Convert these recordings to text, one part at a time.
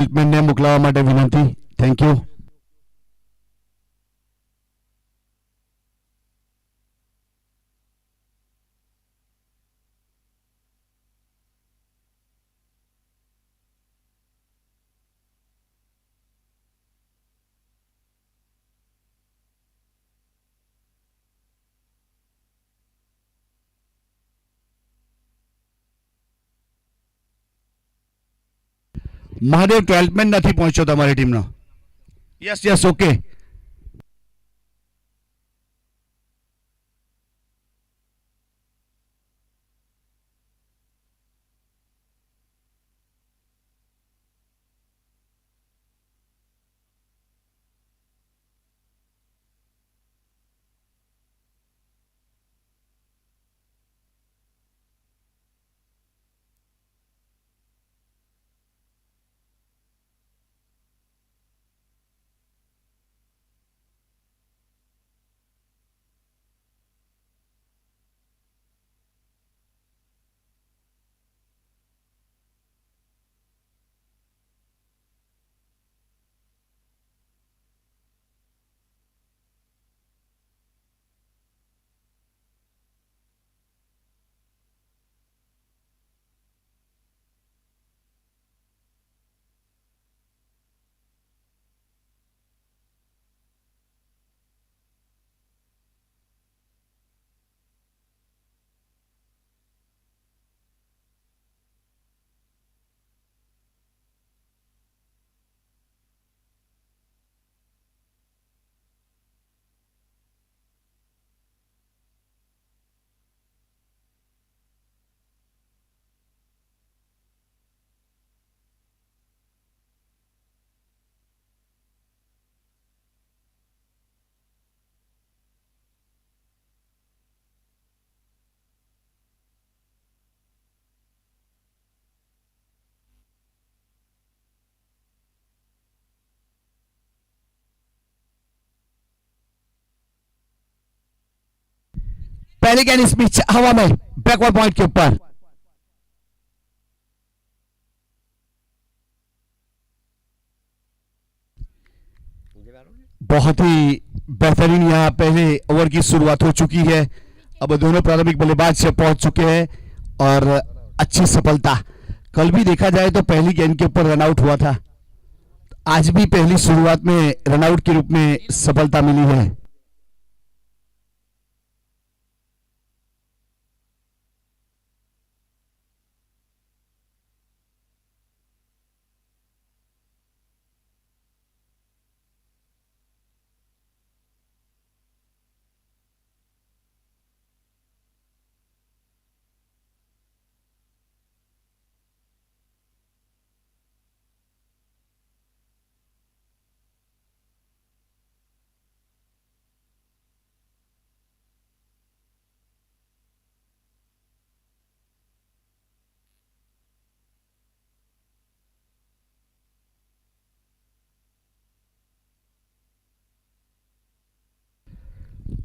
ને મોકલવા માટે વિનંતી. Thank you. Mahadev 12th main નથી પહોંચ્યો તમારી ટીમનો. Yes yes okay. पहले गेंद इस बीच हवा में बैकवर्ड पॉइंट के ऊपर. बहुत ही बेहतरीन यहाँ पहले ओवर की शुरुआत हो चुकी है. अब दोनों प्रारंभिक बल्लेबाज से पहुंच चुके हैं और अच्छी सफलता. कल भी देखा जाए तो पहली गेंद के ऊपर रनआउट हुआ था. आज भी पहली शुरुआत में रनआउट के रूप में सफलता मिली है.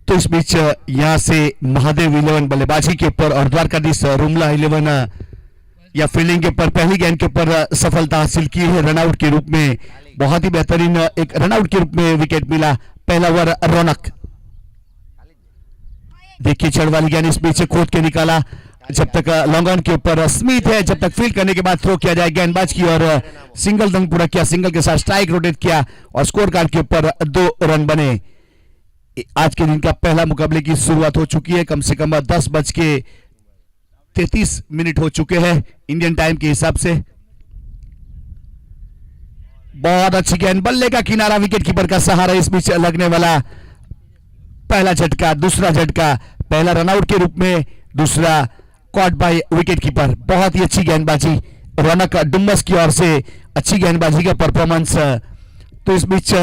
तो इस बीच यहां से महादेव 11 बल्लेबाजी के ऊपर और द्वारकाधीश रुमला 11 या फील्डिंग के ऊपर पहली गेंद के ऊपर सफलता हासिल की है रनआउट के रूप में. बहुत ही बेहतरीन एक रनआउट के रूप में विकेट मिला. पहला ओवर रौनक. देखिए चढ़ वाली गेंद इस बीच खोद के निकाला. जब तक लॉन्ग ऑन के ऊपर स्मिथ है, जब तक फील्ड करने के बाद थ्रो किया जाए गेंदबाज की और सिंगल रन पूरा किया. सिंगल के साथ स्ट्राइक रोटेट किया और स्कोर कार्ड के ऊपर 2 रन बने. आज के दिन का पहला मुकाबले की शुरुआत हो चुकी है. कम से कम 10:33 हो चुके हैं इंडियन टाइम के हिसाब से. बहुत अच्छी गेंद, बल्ले का किनारा, विकेट कीपर का सहारा. इस बीच लगने वाला पहला झटका, दूसरा झटका. पहला रनआउट के रूप में, दूसरा कॉट बाय विकेट कीपर. बहुत ही अच्छी गेंदबाजी रौनक डुम्बस की ओर से, अच्छी गेंदबाजी का परफॉर्मेंस. तो इस बीच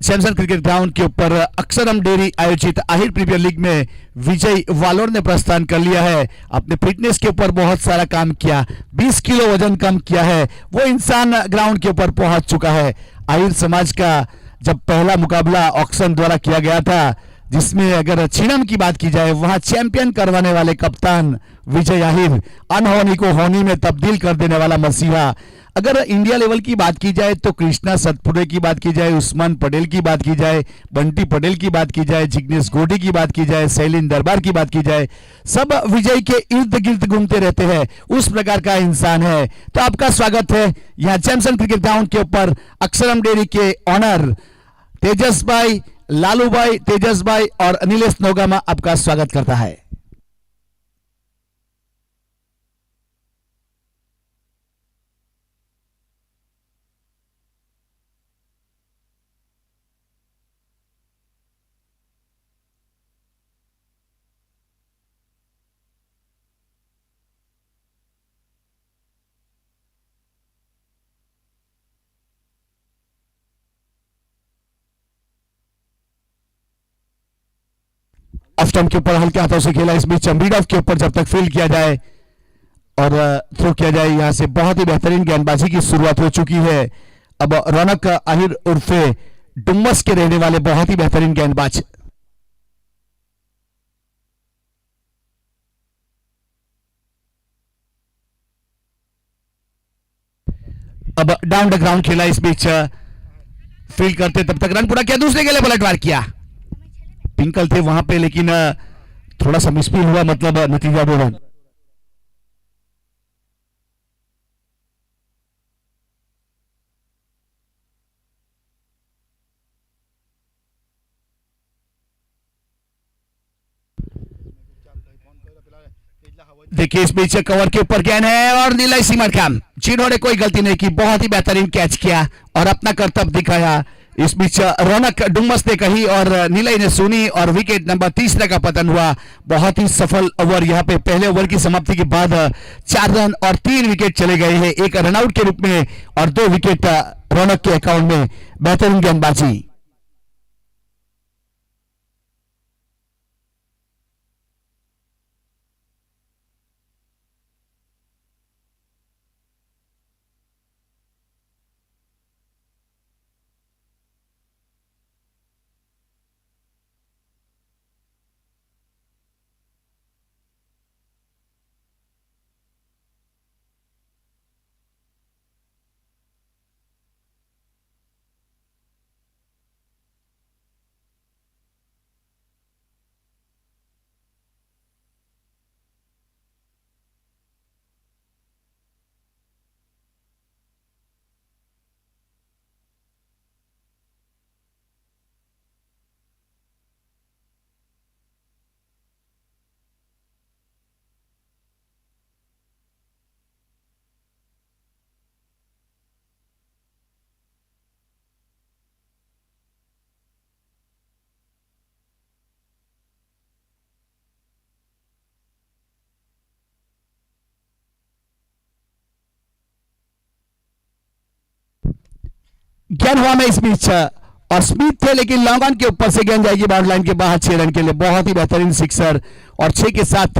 सैमसन क्रिकेट ग्राउंड के ऊपर अक्षरम डेयरी आयोजित आहिर प्रीमियर लीग में विजय वालोर ने प्रस्थान कर लिया है. अपने फिटनेस के ऊपर बहुत सारा काम किया, 20 किलो वजन कम किया है. वो इंसान ग्राउंड के ऊपर पहुंच चुका है. आहिर समाज का जब पहला मुकाबला ऑक्शन द्वारा किया गया था जिसमें अगर छिड़म की बात की जाए वहां चैंपियन करवाने वाले कप्तान विजय आहिर, अनहोनी को होनी में तब्दील कर देने वाला मसीहा। अगर इंडिया लेवल की बात की जाए तो कृष्णा सतपुरे की बात की जाए, उस्मान पटेल की बात की जाए, बंटी पटेल की बात की जाए, जिग्नेश गोडी की बात की जाए, शैलिन दरबार की बात की जाए, सब विजय के इर्द गिर्द घूमते रहते हैं, उस प्रकार का इंसान है। तो आपका स्वागत है यहाँ चैम्पियन क्रिकेट ग्राउंड के ऊपर अक्षरम डेयरी के ऑनर तेजस भाई, लालू भाई, तेजस भाई और नीलेश नोगामा आपका स्वागत करता है। ऑफ स्टंप के ऊपर हल्के हाथों से खेला, इस बीच मीड ऑफ के ऊपर जब तक फील्ड किया जाए और थ्रो किया जाए, यहां से बहुत ही बेहतरीन गेंदबाजी की शुरुआत हो चुकी है। अब रौनक आहिर उर्फे डुम्मस के रहने वाले बहुत ही बेहतरीन गेंदबाज। अब डाउन द ग्राउंड खेला, इस बीच फील्ड करते तब तक रन पूरा किया, दूसरे के लिए पलटवार किया। पिंकल थे वहां पे लेकिन थोड़ा सा मिसफील हुआ, मतलब नतीजा 2 रन। देखिए इस बीच कवर के ऊपर गेंद है और नीलाई सीमर खान जिन्होंने कोई गलती नहीं की, बहुत ही बेहतरीन कैच किया और अपना कर्तव्य दिखाया। इस बीच रौनक डुम्मस ने कही और नीलाई ने सुनी और विकेट नंबर तीसरे का पतन हुआ। बहुत ही सफल ओवर, यहाँ पे पहले ओवर की समाप्ति के बाद 4 रन और 3 विकेट चले गए हैं, एक रनआउट के रूप में और 2 विकेट रौनक के अकाउंट में। बेहतरीन गेंदबाजी। गेंद हुआ में इस बीच और स्मिथ थे लेकिन लॉन्ग ऑन के ऊपर से गेंद जाएगी बाउंड लाइन के बाहर 6 रन के लिए। बहुत ही बेहतरीन सिक्सर और 6 के साथ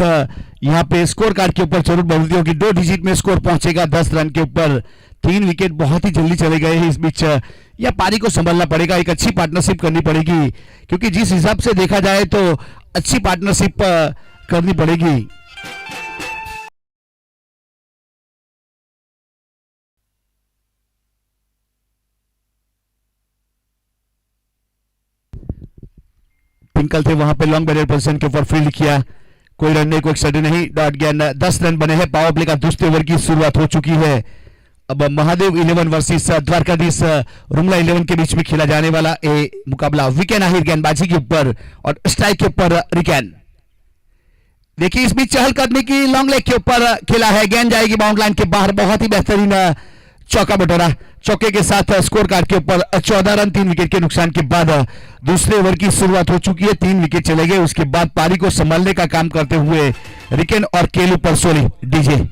यहां पे स्कोर कार्ड के ऊपर जरूर बढ़ोतरी होगी, 2 डिजिट में स्कोर पहुंचेगा 10 रन के ऊपर। 3 विकेट बहुत ही जल्दी चले गए हैं। इस बीच या पारी को संभालना पड़ेगा, एक अच्छी पार्टनरशिप करनी पड़ेगी क्योंकि जिस हिसाब से देखा जाए तो अच्छी पार्टनरशिप करनी पड़ेगी। पिंकल थे वहां पे लॉन्ग बैरियर पोजीशन के ऊपर फील्ड किया, कोई रन नहीं, कोई स्टडी नहीं, डॉट गेंद। 10 रन बने हैं। पावर प्ले का दूसरे ओवर की शुरुआत हो चुकी है। अब महादेव 11 वर्सेस द्वारकाधीश रुमला 11 के बीच में खेला जाने वाला ये मुकाबला विकेन आहिर गेंदबाजी के ऊपर और स्ट्राइक के ऊपर रिकेन। देखिए इस बीच चहल कदमी की लॉन्ग लेग के ऊपर खेला है, गेंद जाएगी बाउंड लाइन के बाहर। बहुत ही बेहतरीन चौका बटोरा, चौके के साथ स्कोर कार्ड के ऊपर 14 रन 3 विकेट के नुकसान के बाद दूसरे ओवर की शुरुआत हो चुकी है। 3 विकेट चले गए, उसके बाद पारी को संभालने का काम करते हुए रिकेन और केलू परसोली डीजे।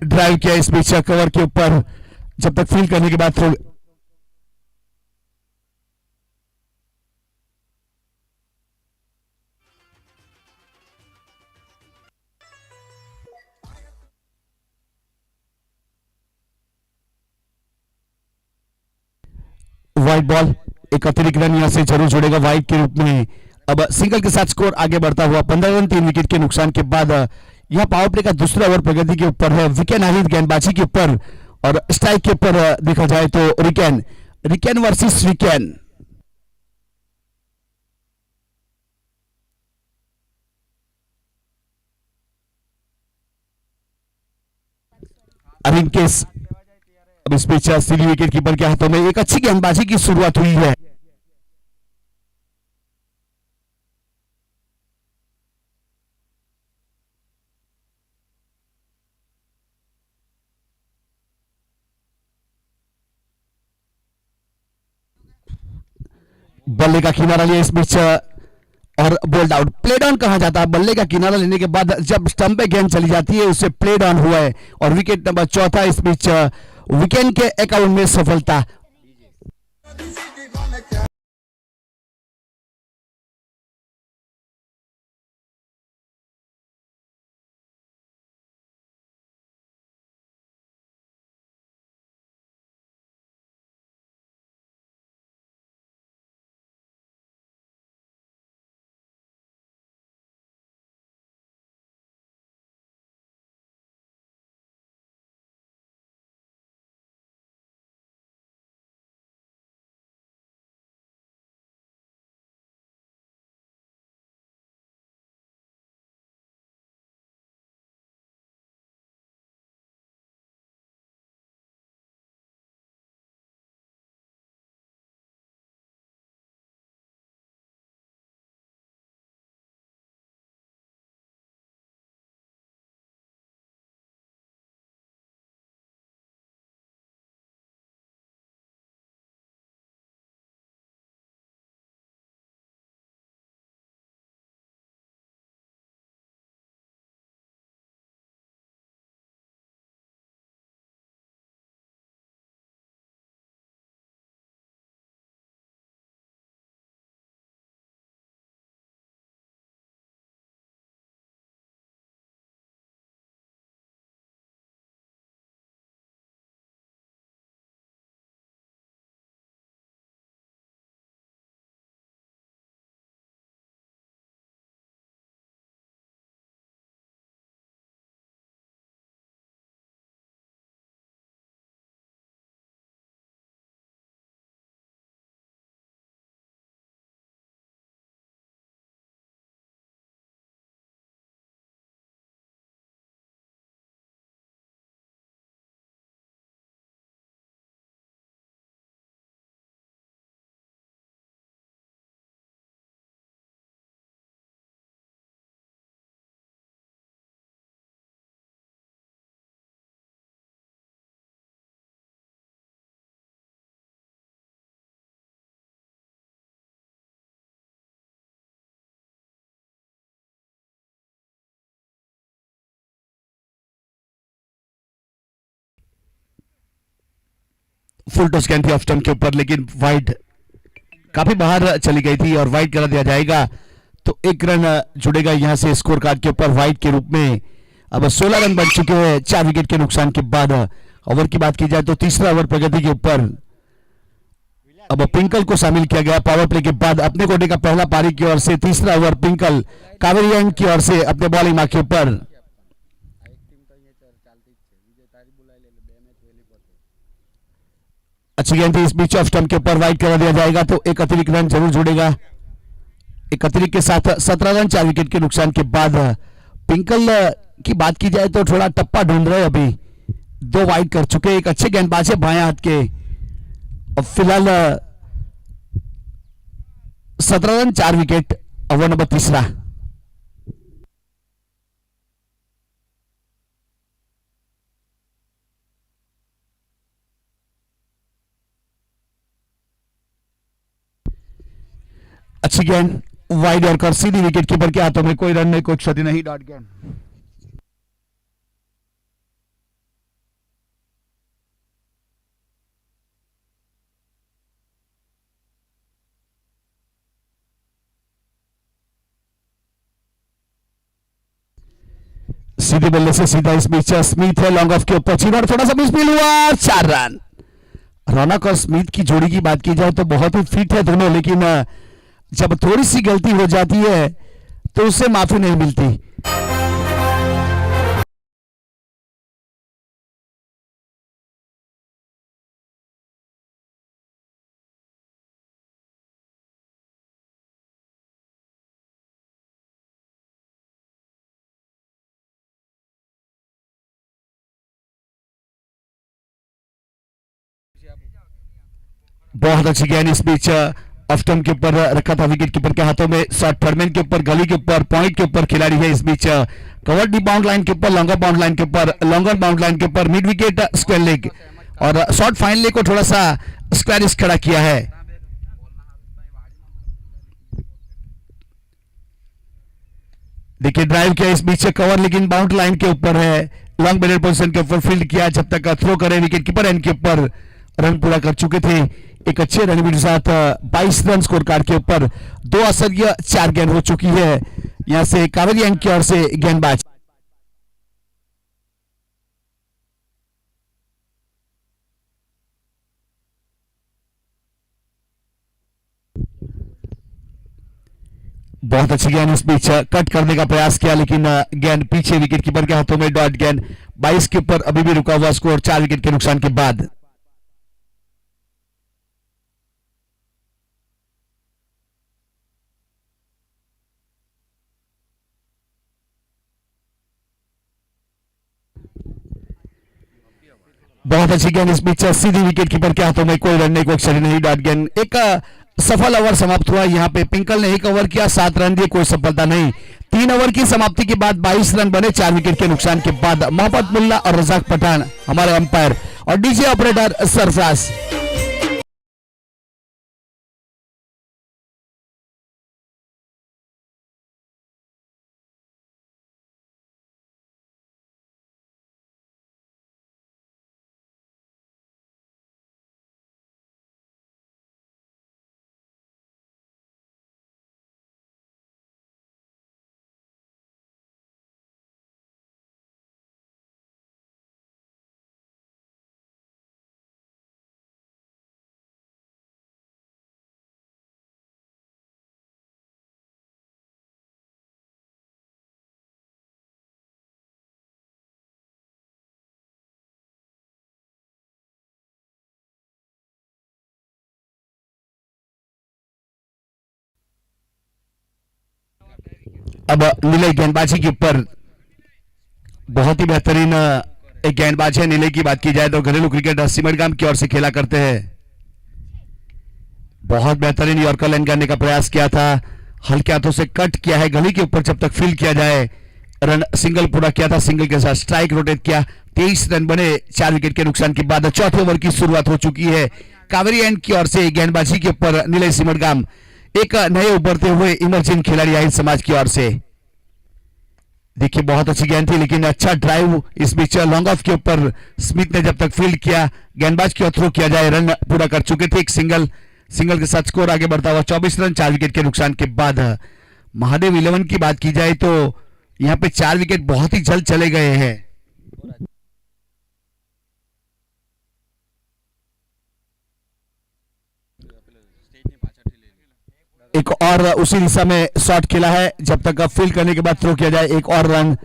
ड्राइव किया इस बीच कवर के ऊपर, जब तक फील करने के बाद थ्रो। वाइड बॉल, एक अतिरिक्त रन यहां से जरूर जुड़ेगा वाइड के रूप में। अब सिंगल के साथ स्कोर आगे बढ़ता हुआ 15 रन 3 विकेट के नुकसान के बाद यह पावर प्ले का दूसरा ओवर प्रगति के ऊपर है। विकेन आहिर गेंदबाजी के ऊपर और स्ट्राइक के ऊपर देखा जाए तो रिकेन, रिकेन वर्सेस रिकेन। अब इनकेस अब इस पिच सीधी विकेट कीपर के हाथों में, एक अच्छी गेंदबाजी की शुरुआत हुई है। बल्ले का किनारा लिया इस बीच और बोल्ड आउट। प्ले डाउन कहा जाता है बल्ले का किनारा लेने के बाद जब स्टंप पे गेंद चली जाती है, उसे प्ले डाउन हुआ है और विकेट नंबर चौथा इस बीच विकेट के अकाउंट में सफलता। फुल टॉस गेंद थी ऑफ स्टंप के ऊपर, लेकिन वाइड काफी बाहर चली गई थी और वाइड करा दिया जाएगा तो एक रन जुड़ेगा यहां से स्कोर कार्ड के ऊपर वाइड के रूप में। अब 16 रन बन चुके हैं 4 विकेट के नुकसान के बाद। ओवर की बात की जाए तो तीसरा ओवर प्रगति के ऊपर अब पिंकल को शामिल किया गया पावर प्ले के बाद। अपने कोटे का पहला पारी की ओर से तीसरा ओवर पिंकल कावेरियन की ओर से अपने बॉलिंग मार्क के ऊपर। अच्छी गेंद थी इस बीच ऑफ स्टंप के ऊपर, वाइड करा दिया जाएगा तो एक अतिरिक्त रन जरूर जुड़ेगा। एक अतिरिक्त के साथ 17 रन 4 विकेट के नुकसान के बाद। पिंकल की बात की जाए तो थोड़ा टप्पा ढूंढ रहे, अभी 2 वाइड कर चुके, एक अच्छे गेंदबाज है बाएं हाथ के। और फिलहाल 17 रन 4 विकेट, ओवर नंबर तीसरा। अच्छी गेंद वाइड और सीधी विकेट कीपर के हाथों में, कोई रन नहीं कोई क्षति नहीं, डॉट गेंद। सीधे बल्ले से सीधा इस बीच स्मिथ है लॉन्ग ऑफ के ऊपर, चिन्ह थोड़ा सा मिसफील हुआ, 4 रन। रौनक और स्मिथ की जोड़ी की बात की जाए तो बहुत ही फिट है दोनों, लेकिन जब थोड़ी सी गलती हो जाती है तो उससे माफी नहीं मिलती। बहुत अच्छी गेंद इस बीच ऑफ टर्म के ऊपर रखा था विकेट कीपर के हाथों में, शॉर्ट थर्डमैन के ऊपर, गली के ऊपर, पॉइंट के ऊपर खिलाड़ी है इस बीच, कवर डी बाउंड लाइन के ऊपर, लॉन्गर बाउंड लाइन के ऊपर, लॉन्गर बाउंड लाइन के ऊपर, मिड विकेट स्क्वायर लेग और शॉर्ट फाइन लेग को थोड़ा सा स्क्वायरिश खड़ा किया है। देखिए ड्राइव किया इस बीच, कवर लेकिन बाउंड लाइन के ऊपर है, लॉन्ग बैटर पोजीशन के ऊपर फील्ड किया, जब तक थ्रो करे विकेट कीपर एंड के ऊपर रन पूरा कर चुके थे। एक अच्छे रन के साथ 22 रन स्कोर कार्ड के ऊपर 2 असरिया 4 गेंद हो चुकी है। यहां से कावेरी एंड की ओर से गेंदबाज बहुत अच्छी गेंद इस बीच कट करने का प्रयास किया, लेकिन गेंद पीछे विकेट कीपर के हाथों में, डॉट गेंद 22 के ऊपर अभी भी रुका हुआ स्कोर 4 विकेट के नुकसान के बाद। बहुत अच्छी गेंद इस बीच सीधी विकेट कीपर के हाथों में, कोई रन नहीं, कोई अक्षर नहीं, डॉट गेंद। एक सफल ओवर समाप्त हुआ यहाँ पे, पिंकल ने एक ओवर किया, 7 रन दिए, कोई सफलता नहीं। 3 ओवर की समाप्ति के बाद 22 रन बने 4 विकेट के नुकसान के बाद। मोहम्मद मुल्ला और रजाक पठान हमारे अंपायर और डीजे ऑपरेटर सरफराज। अब नीले गेंदबाजी के ऊपर बहुत ही बेहतरीन एक गेंदबाज है नीले की बात की जाए तो, घरेलू क्रिकेट सिमरगाम की ओर से खेला करते हैं। बहुत बेहतरीन यॉर्कर लाइन करने का प्रयास किया था, हल्के हाथों से कट किया है गली के ऊपर, जब तक फील्ड किया जाए रन सिंगल पूरा किया था, सिंगल के साथ स्ट्राइक रोटेट किया, 23 रन बने 4 विकेट के नुकसान के बाद। चौथे ओवर की शुरुआत हो चुकी है कावेरी एंड की ओर से गेंदबाजी के ऊपर नीले सिमरगाम, एक नए उभरते हुए इमर्जिंग खिलाड़ी आहिर समाज की ओर से। देखिए बहुत अच्छी गेंद थी, लेकिन अच्छा ड्राइव इस बीच लॉन्ग ऑफ के ऊपर स्मिथ ने जब तक फील्ड किया, गेंदबाज की ओर थ्रो किया जाए, रन पूरा कर चुके थे, एक सिंगल के साथ स्कोर आगे बढ़ता हुआ 24 रन 4 विकेट के नुकसान के बाद। महादेव 11 की बात की जाए तो यहां पे 4 विकेट बहुत ही जल्द चले गए हैं। एक और उसी दिशा में शॉट खेला है, जब तक फील्ड करने के बाद थ्रो किया जाए, एक और रन।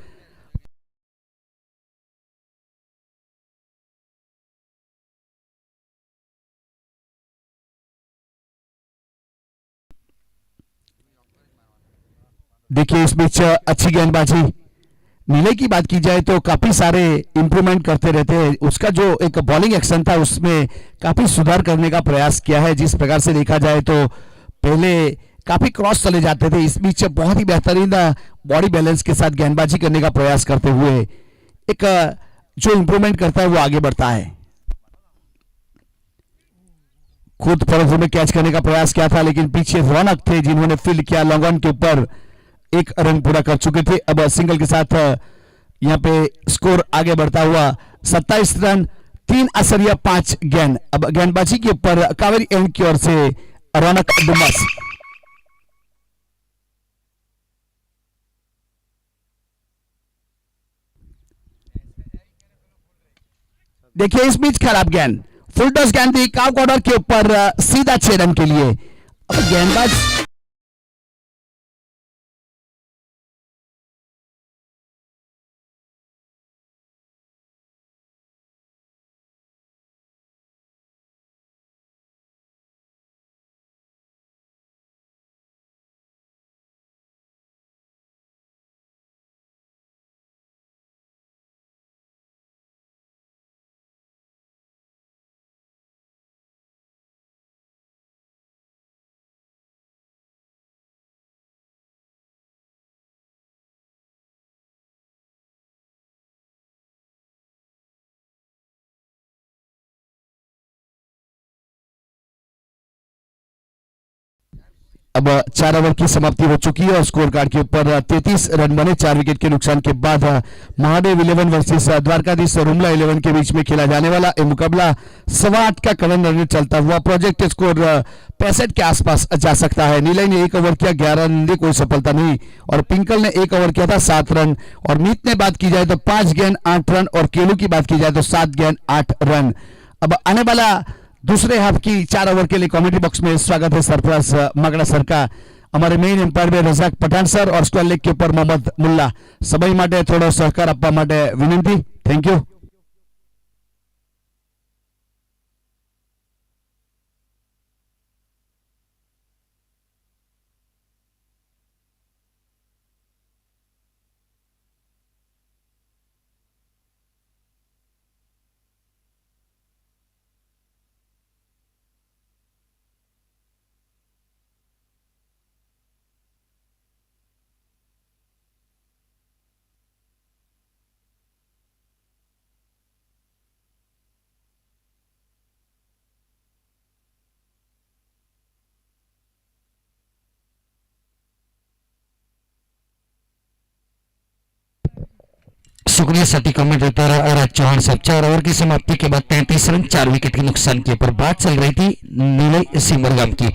देखिए इस बीच अच्छी गेंदबाजी, नीले की बात की जाए तो काफी सारे इंप्रूवमेंट करते रहते हैं, उसका जो एक बॉलिंग एक्शन था उसमें काफी सुधार करने का प्रयास किया है। जिस प्रकार से देखा जाए तो पहले काफी क्रॉस चले जाते थे, इस बीच बहुत ही बेहतरीन बॉडी बैलेंस के साथ गेंदबाजी करने का प्रयास करते हुए एक जो इंप्रूवमेंट करता है वो आगे बढ़ता है। खुद फॉलो में कैच करने का प्रयास किया था, लेकिन पीछे रौनक थे जिन्होंने फील्ड किया, लॉन्ग ऑन के ऊपर एक रन पूरा कर चुके थे। अब सिंगल के साथ यहां पे स्कोर आगे बढ़ता हुआ 27 रन 3 असरिया 5 गेंद। अब गेंदबाजी के ऊपर कावेरी एंड की ओर से रौनक डुमस। देखिए इस बीच खराब गेंद, फुल टॉस गेंद थी काउ कॉर्नर के ऊपर, सीधा 6 रन के लिए। अब गेंदबाज अब 4 ओवर की समाप्ति हो चुकी है और स्कोर कार्ड के ऊपर 33 रन बने 4 विकेट के नुकसान के बाद। महादेव 11 वर्सेस द्वारकाधीश रुमला 11 के बीच में खेला जाने वाला यह मुकाबला 8.25 का करंट रन चलता हुआ प्रोजेक्ट स्कोर 65 के आसपास जा सकता है। नीलय ने 1 ओवर किया 11 रन दी, कोई सफलता नहीं, और पिंकल ने 1 ओवर किया था 7 रन, और मीत ने बात की जाए तो 5 गेंद 8 रन, और केलू की बात की जाए तो 7 गेंद 8 रन। अब आने वाला दूसरे हाफ की 4 ओवर के लिए कमेंट्री बॉक्स में स्वागत है सरफराज मगड़ा सर का। हमारे मेन एम्पायर में रजाक पठान सर और स्क्वायर लेग के ऊपर मोहम्मद मुल्ला। सभी माटे थोड़ो सहकार आपवा माटे विनंती। Thank you. शुक्रिया सटी कमेंटेटर राज चौहान साहब। 4 ओवर की समाप्ति के बाद 33 रन 4 विकेट के नुकसान के ऊपर बात चल रही थी नीलय सिमरगाम की।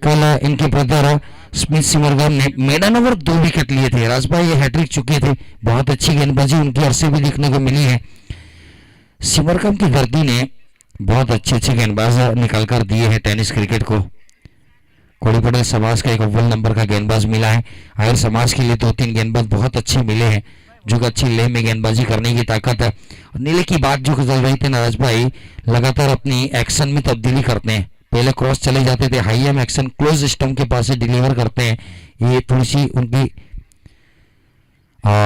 कल इनके ब्रदर स्मिथ सिमरगाम ने मेडन ओवर 2 विकेट लिए थे। राजभाई ये हैट्रिक चुके थे, बहुत अच्छी गेंदबाजी उनकी ओर से भी देखने को मिली है। सिमरगाम की गर्दी ने बहुत अच्छे गेंदबाज निकाल कर दिए हैं टेनिस क्रिकेट को। कोड़ी पटेल समाज का एक अव्वल नंबर का गेंदबाज मिला है। आयर समाज के लिए 2-3 गेंदबाज बहुत अच्छे मिले हैं जो अच्छी लेह में गेंदबाजी करने की ताकत है। नीले की बात जो चल रही थी नराज भाई, लगातार अपनी एक्शन में तब्दीली करते हैं। पहले क्रॉस चले जाते थे, high M action close stump के पास से डिलीवर करते हैं। ये थोड़ी सी उनकी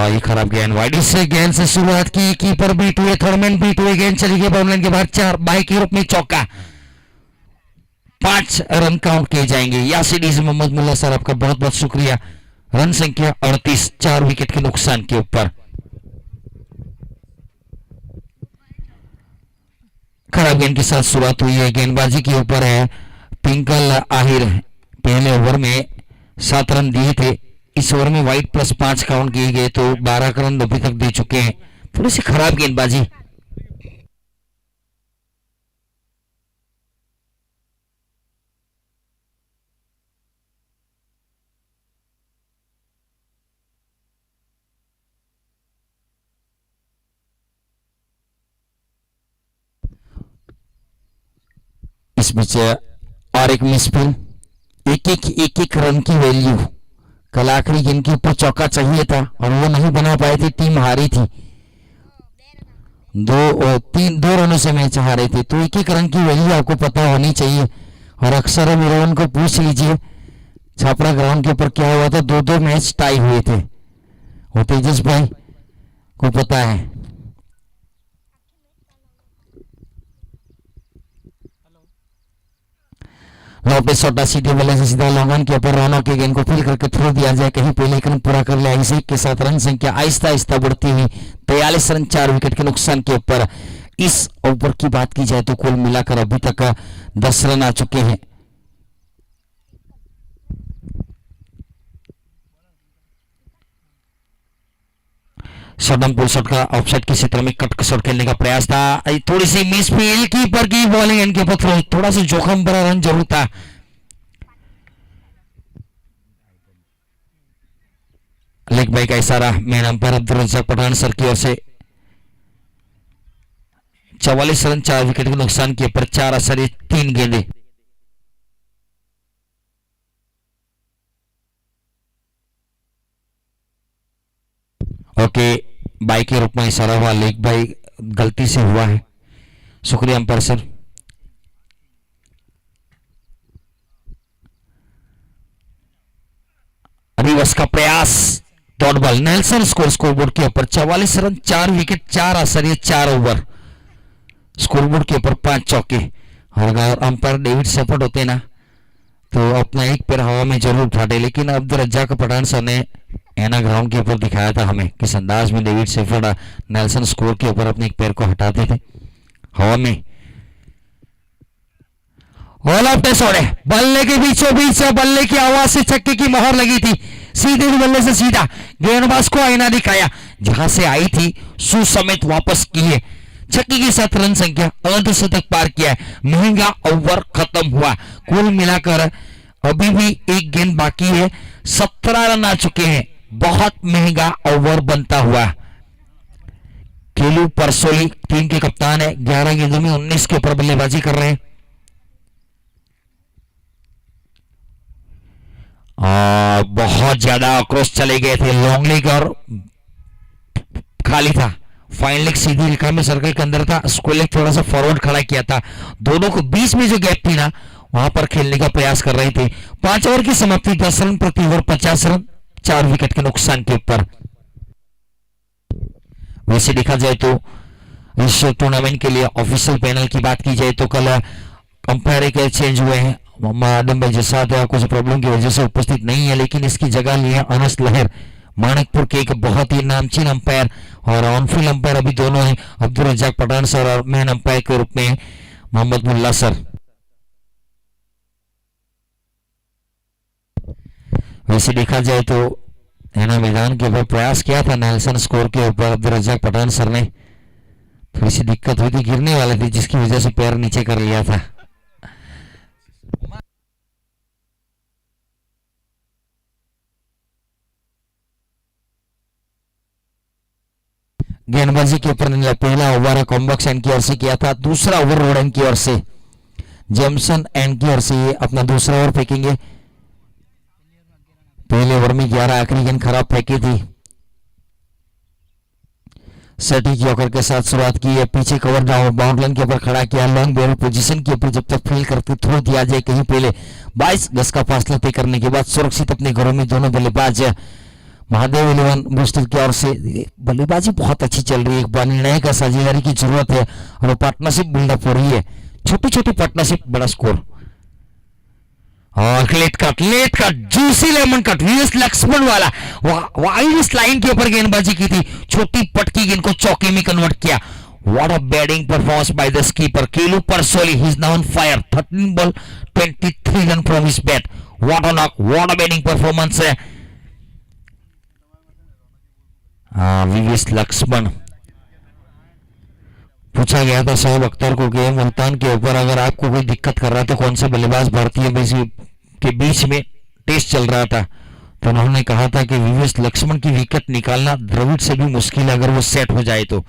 ये खराब गेंद वाइडी से गेंद से शुरुआत की, कीपर बीट हुए, थर्डमैन बीट हुए, गेंद चली गई बाउंड्री के बाहर। 4 बाई के रूप में चौका, 5 रन काउंट किए जाएंगे। यासिडीज मोहम्मद मुल्ला सर आपका बहुत बहुत शुक्रिया। रन संख्या 38 4 विकेट के नुकसान के ऊपर। खराब गेंद के साथ शुरुआत हुई है। गेंदबाजी के ऊपर है पिंकल आहिर। पहले ओवर में 7 रन दिए थे, इस ओवर में वाइड प्लस 5 काउंट किए गए तो 12 रन अभी तक दे चुके हैं। थोड़ी सी खराब गेंदबाजी। इस बीच और एक मिसफील, एक रन की वैल्यू। कल आखिरी गेंद के ऊपर चौका चाहिए था और वो नहीं बना पाए थे, टीम हारी थी। 2 रनों से मैच हारे थे, तो एक रन की वैल्यू आपको पता होनी चाहिए। और अक्सर हम को पूछ लीजिए छापड़ा ग्राउंड के ऊपर क्या हुआ था, 2-2 मैच टाई हुए थे। वो तेजस भाई को पता है। लॉपेस सोटा सीधे बल्ले से सीधा लॉन्ग के ऊपर रनों के गेंद को फील करके थ्रो दिया जाए, कहीं पहले एक रन पूरा कर लिया। इसी के साथ रन संख्या आहिस्ता आहिस्ता बढ़ती हुई 43 रन 4 विकेट के नुकसान के ऊपर। इस ओवर की बात की जाए तो कुल मिलाकर अभी तक 10 रन आ चुके हैं। शॉर्ट पुल शॉट का ऑफसाइड के क्षेत्र में कट शॉट खेलने का प्रयास था, थोड़ी सी मिस फील्ड, कीपर की बॉलिंग इनके ऊपर थोड़ा सा जोखिम भरा रन जरूर था। लेग बाई का इशारा main umpire Abdul Razzaq Pathan sir की ओर से 44 रन 4 विकेट के नुकसान के ऊपर 4 असर 3 गेंदे। ओके, बाई के रूप में इशारा हुआ, लेग बाई गलती से हुआ है, शुक्रिया अंपायर सर। रिवर्स का प्रयास, डॉट बॉल। नेल्सन स्कोरबोर्ड के ऊपर 44 रन 4 विकेट 4 असर 4 ओवर, स्कोरबोर्ड के ऊपर 5 चौके। और अगर अंपायर डेविड सेफर्ड होते ना तो अपना एक पैर हवा में जरूर उठाते, लेकिन अब्दुल रज्जाक पठान सर ने एना ग्राउंड के ऊपर दिखाया था हमें किस अंदाज में डेविड सेफर्ड नेल्सन स्कोर के ऊपर अपने एक पैर को हटाते थे हवा में। ऑल ऑफ टेस्ट है, बल्ले के बीचों बीच से बल्ले की आवाज से छक्के की मोहर लगी थी, सीधे बल्ले से सीधा गेंदबाज को आईना दिखाया, जहां से आई थी सुसमेत वापस की है, छक्के के साथ रन संख्या अर्धशतक पार किया है। महंगा ओवर खत्म हुआ, कुल मिलाकर अभी भी एक गेंद बाकी है, 17 रन आ चुके हैं, बहुत महंगा ओवर बनता हुआ। केलू परसोली टीम के कप्तान है, 11 गेंदों में 19 के ऊपर बल्लेबाजी कर रहे हैं। बहुत ज्यादा आक्रोश चले गए थे, लॉन्ग लेग और खाली था, फाइन लेग सीधी रेखा में सर्कल के अंदर था, स्क्वायर लेग थोड़ा सा फॉरवर्ड खड़ा किया था, दोनों को बीच में जो गैप थी ना वहां पर खेलने का प्रयास कर रहे थे। 5 ओवर की समाप्ति 10 रन प्रति ओवर 50 रन 4 विकेट के नुकसान के ऊपर। वैसे देखा जाए तो इस टूर्नामेंट के लिए ऑफिशियल पैनल की बात की जाए तो कल अंपायर के चेंज हुए हैं, आदम भाई जसाद कुछ प्रॉब्लम की वजह से उपस्थित नहीं है, लेकिन इसकी जगह लिए अनस लहर, मानिकपुर के एक बहुत ही नामचीन अंपायर, और ऑनफील्ड अंपायर अभी दोनों हैं, अब्दुल रज्जाक पठान सर और मैन अंपायर के रूप में मोहम्मद मुल्ला सर। वैसे देखा जाए तो हैना मैदान के ऊपर प्रयास किया था नेल्सन स्कोर के ऊपर अब्दुल रज्जाक पठान सर ने, थोड़ी सी दिक्कत हुई थी, गिरने वाले थे जिसकी वजह से पैर नीचे कर लिया था। गेंदबाजी के ऊपर पहला ओवर कॉम्बक्स एंड की ओर से किया था, दूसरा ओवर रोडन की ओर से जेमसन एंड की ओर से ये अपना दूसरा ओवर फेंकेंगे। पहले ओवर में 11 आखिरी गेंद खराब फेंकी थी, सटीक यॉर्कर के साथ शुरुआत की है, पीछे कवर डाउन बाउंड्री के ऊपर खड़ा किया, लॉन्ग बैरल पोजीशन के ऊपर जब तक फील करते थ्रो दिया जाए कहीं पहले 22 गज का फासला तय करने के बाद सुरक्षित अपने घरों में दोनों बल्लेबाज महादेव 11 बूस्टर की ओर से बल्लेबाजी बहुत अच्छी चल रही है, एक बार निर्णय का साझेदारी की जरूरत है और पार्टनरशिप बिल्डअप हो रही है, छोटी छोटी पार्टनरशिप बड़ा स्कोर। और late cut juicy lemon cut VS Laxman वाला वाइड लाइन के ऊपर गेंदबाजी की थी, छोटी पटकी गेंद को चौके में कन्वर्ट किया। What a batting performance by the skipper केलू परसोली, he is now on fire, 13 ball 23 run from his bat, what a knock, what a batting performance है वीएस लक्ष्मण। पूछा गया था शोएब अख्तर को कि मुल्तान के ऊपर अगर आपको कोई दिक्कत कर रहा था कौन सा बल्लेबाज भारतीय के बीच में टेस्ट चल रहा था, तो उन्होंने कहा था कि वीएस लक्ष्मण की विकेट निकालना द्रविड़ से भी मुश्किल है अगर वो सेट हो जाए तो।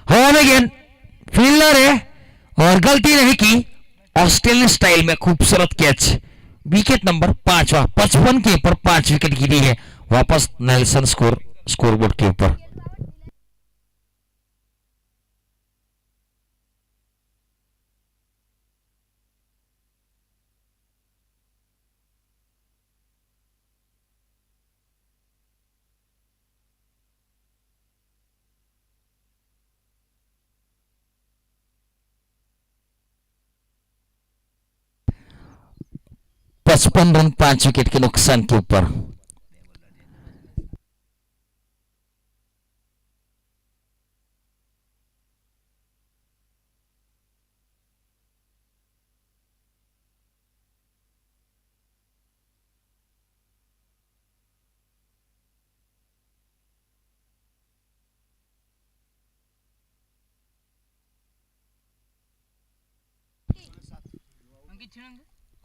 गेंद फील्डर है और गलती नहीं की, ऑस्ट्रेलियन स्टाइल में खूबसूरत कैच, विकेट नंबर 5, 55 के ऊपर 5 विकेट गिरी है, वापस नेल्सन स्कोरबोर्ड के ऊपर। पचपन रन 5 विकेट के नुकसान के ऊपर।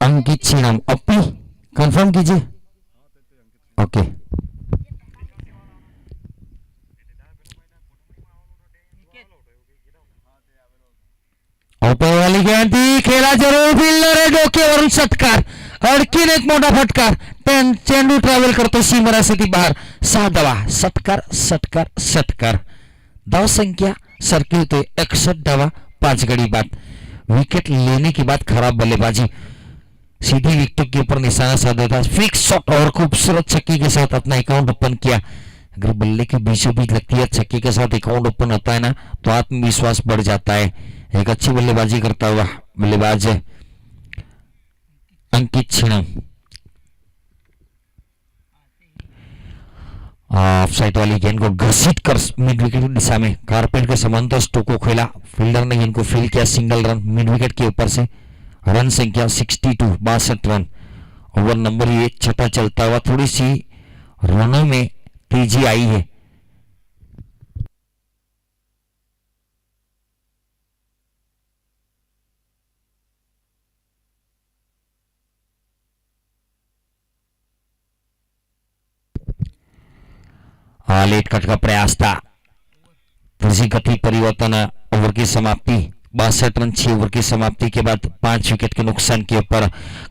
अंकित श्रीराम अपी कंफर्म कीजिए। ओके ओपन वाली गेंद थी, खेळा जरूर, फिल्डर आहे डोक्यावरून षटकार, अडकीन एक मोठा फटकार, चेंडू ट्रॅव्हल करतो सीमारेषेच्या बाहेर, 6 धावा, षटकार षटकार षटकार, धाव संख्या सरकी होते 61 धावा, 5 गड़ी बाद। विकेट लेने के बाद खराब बल्लेबाजी, सीधी विकेट के ऊपर निशाना साधा था, फिक्स शॉट और खूबसूरत छक्के के साथ अपना अकाउंट ओपन किया। अगर बल्ले के बीचों बीच लगती है छक्के के साथ अकाउंट ओपन होता है ना, तो आत्मविश्वास बढ़ जाता है। एक अच्छी बल्लेबाजी करता हुआ बल्लेबाज है अंकित छिणम। ऑफसाइड वाली गेंद को घसीट कर मिड विकेट की दिशा में कारपेट के समांतर स्टोक को खेला, फील्डर ने गेंद को फील्ड किया, सिंगल रन मिड विकेट के ऊपर से। रन संख्या 62, 62 रन। ओवर नंबर ये छठा चलता हुआ, थोड़ी सी रनों में तेजी आई है। लेट कट का प्रयास था, थोड़ी गति परिवर्तन, ओवर की समाप्ति 62 रन 6 ओवर की समाप्ति के बाद 5 विकेट के नुकसान के ऊपर।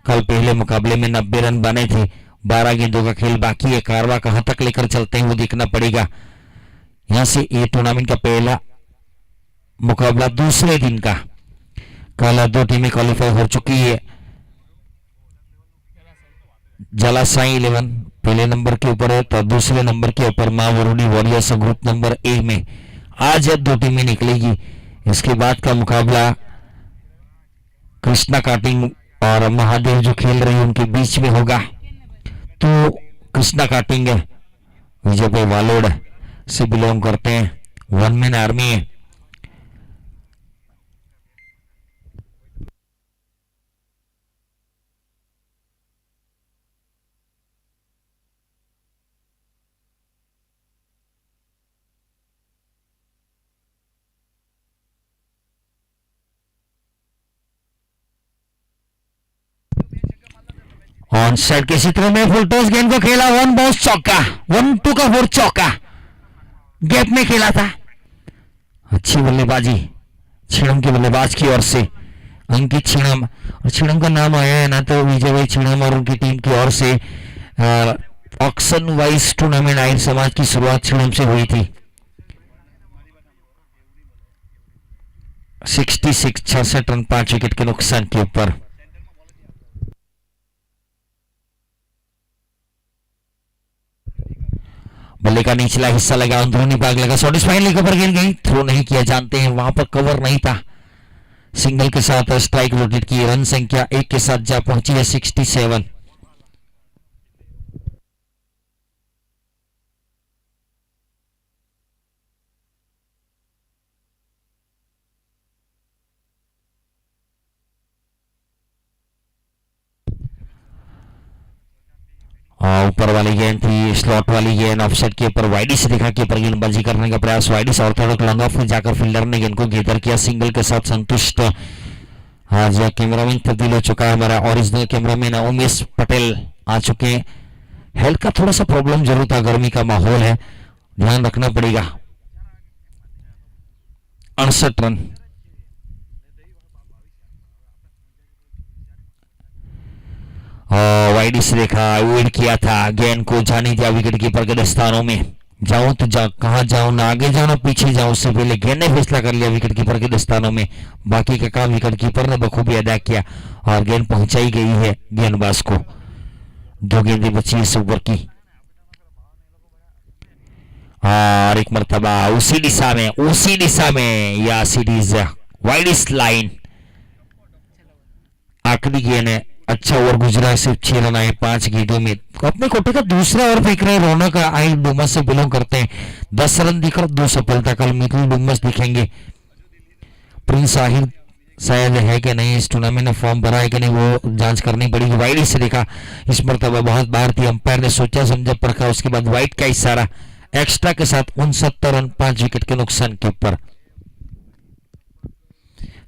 कल पहले मुकाबले में 90 रन बने थे, 12 गेंदों का खेल बाकी है, कारवा कहां तक लेकर चलते हैं वो देखना पड़ेगा। यहां से ये टूर्नामेंट का पहला मुकाबला दूसरे दिन का, कल 2 टीमें क्वालिफाई हो चुकी है। जलासाई 11 पहले नंबर के ऊपर है, तो दूसरे नंबर के ऊपर मां Varuni warriors group number A में आज 2 टीमें निकलेगी। इसके बाद का मुकाबला कृष्णा काटिंग और महादेव जो खेल रहे हैं उनके बीच में होगा। तो कृष्णा काटिंग है, विजय भाई वालोड से बिलोंग करते हैं, 1 मैन आर्मी है। ऑन साइड के क्षेत्र में फुल टॉस गेंद को खेला, 1 बाउंस चौका, 1-2 का 4 चौका, गैप में खेला था। अच्छी बल्लेबाजी छिणम के बल्लेबाज की ओर से, अंकित छिणम, और छिणम का नाम आया है ना तो विजय भाई छिणम और उनकी टीम की ओर से ऑक्शन वाइज टूर्नामेंट आहिर समाज की शुरुआत छिणम से हुई थी। 66 रन 5 विकेट के नुकसान के ऊपर। बल्ले का निचला हिस्सा लगा, अंदरूनी भाग लगा, सैटिस्फाइंग लेग पर गेंद गई, थ्रो नहीं किया, जानते हैं वहां पर कवर नहीं था। सिंगल के साथ स्ट्राइक रोटेट की, रन संख्या 1 के साथ जा पहुंची है 67। ऊपर वाली गेंद थी, स्लॉट वाली गेंद, ऑफसाइड के ऊपर वाइडी से दिखा के ऊपर गेंदबाजी करने का प्रयास, वाइडी से ऑर्थोडॉक्स लॉन्ग ऑफ में जाकर फील्डर ने गेंद को गेदर किया, सिंगल के साथ संतुष्ट। आज कैमरामैन तब्दील हो चुका है, हमारा ओरिजिनल कैमरामैन उमेश पटेल आ चुके हैं। हेल्थ का थोड़ा सा प्रॉब्लम जरूर था, गर्मी का माहौल है, ध्यान रखना पड़ेगा। 68 रन। वाइडी से देखा, वेट किया था, गेंद को जाने दिया विकेट कीपर के दस्तानों में। जाऊं तो कहां जाऊं, ना आगे जाऊं ना पीछे जाऊं, उससे पहले गेंद ने फैसला कर लिया विकेट कीपर के दस्तानों में। बाकी का काम विकेट कीपर ने बखूबी अदा किया और गेंद पहुंचाई गई है गेंदबाज को। 2 गेंदें बची इस ओवर की, और एक मरतबा उसी दिशा में या सीरीज वाइडिस लाइन। आखिरी गेंद है, अच्छा ओवर गुजरा, सिर्फ 6 रन आए 5 गेंदों में। अपने कोटे का दूसरा ओवर फेंक रहे रौनक आई डुमस से बिलोंग करते हैं, 10 रन दिखकर 2 सफलता। कल मिथुन डुमस दिखेंगे, प्रिंस आहिर शायद है कि नहीं, इस टूर्नामेंट में फॉर्म भरा है कि नहीं वो जांच करनी पड़ेगी। वाइड से देखा, इस मरतबा बहुत भारतीय अंपायर ने सोचा समझा परखा, उसके बाद वाइड का इशारा, एक्स्ट्रा के साथ 69 रन 5 विकेट के नुकसान के ऊपर।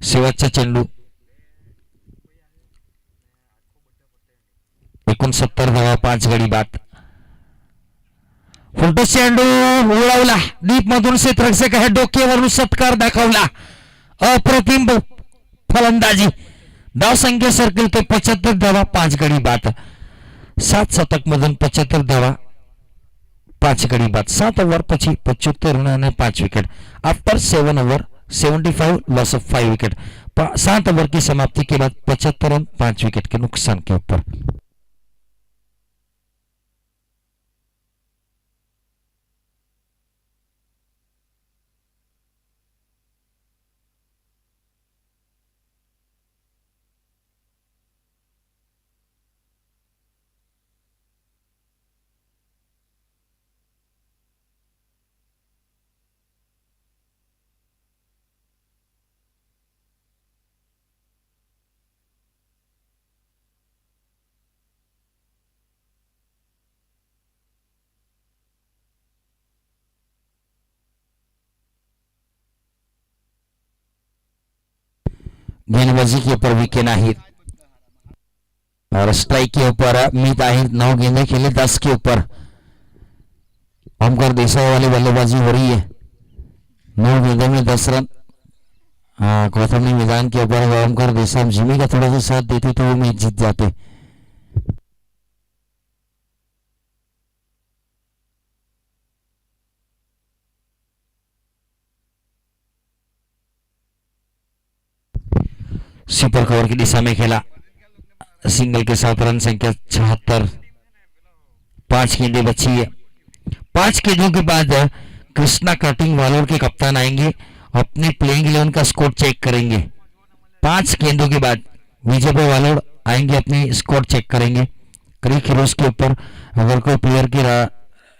शेवटचा चेंडू 69 धावा 5 गडी बाद। फुलटो चेंडू उडवला डीप मधून क्षेत्ररक्षक आहे डोक्यावरून षटकार दाखवला अप्रतिम फलंदाजी धाव संख्या सर्कल तो 75 धावा 5 गडी बाद 7 शतक मधून 75 धावा 5 गडी बाद 7 ओवर પછી 75 રન અને 5 wicket after 7 over 75 loss of 5 wicket 7 over की समाप्ति के बाद 75 रन 5 विकेट के नुकसान के ऊपर गेंदबाजी के ऊपर विकेट आहिर और स्ट्राइक के ऊपर मीत आहिर 9 गेंदे खेले 10 के ऊपर ओमकार देसाई वाली बल्लेबाजी हो रही है 9 गेंदों में 10 रन गौतम मैदान के ऊपर ओमकार देसाई जिमी का थोड़ा सा साथ देते तो वो मैच जीत जाते सुपर कवर की दिशा में खेला सिंगल के साथ रन संख्या 76 5 गेंदें बची है 5 गेंदों के बाद कृष्णा कटिंग वालोर के कप्तान आएंगे अपने प्लेइंग 11 का स्कोर चेक करेंगे 5 गेंदों के बाद विजय वालोर आएंगे अपनी स्कोर चेक करेंगे क्रिक हीरोज के ऊपर अगर कोई प्लेयर की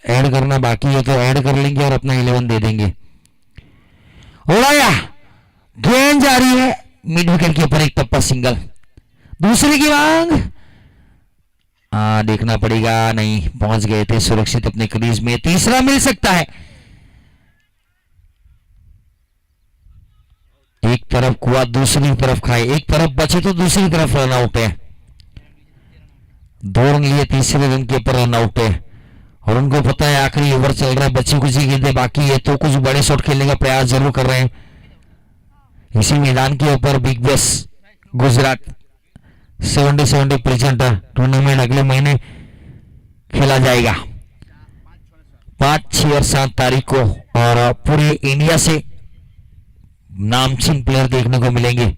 ऐड करना बाकी है तो ऐड कर लेंगे और अपना 11 दे देंगे उड़ाया गेंद जा रही है मिड विकेट के ऊपर एक टप्पा सिंगल दूसरे की मांग देखना पड़ेगा नहीं पहुंच गए थे सुरक्षित अपने क्रीज में तीसरा मिल सकता है एक तरफ कुआ दूसरी तरफ खाए एक तरफ बचे तो दूसरी तरफ रन आउट है 2 रन लिए तीसरे रन के ऊपर रन आउट है और उनको पता है आखिरी ओवर चल रहा है बची कुछ गेंदें बाकी है तो कुछ बड़े शॉट खेलने का प्रयास जरूर कर रहे हैं इसी मैदान के ऊपर big boss Gujarat 70 present tournament अगले महीने खेला जाएगा 5, 6 और 7 तारीख को और पूरे इंडिया से नामचीन प्लेयर देखने को मिलेंगे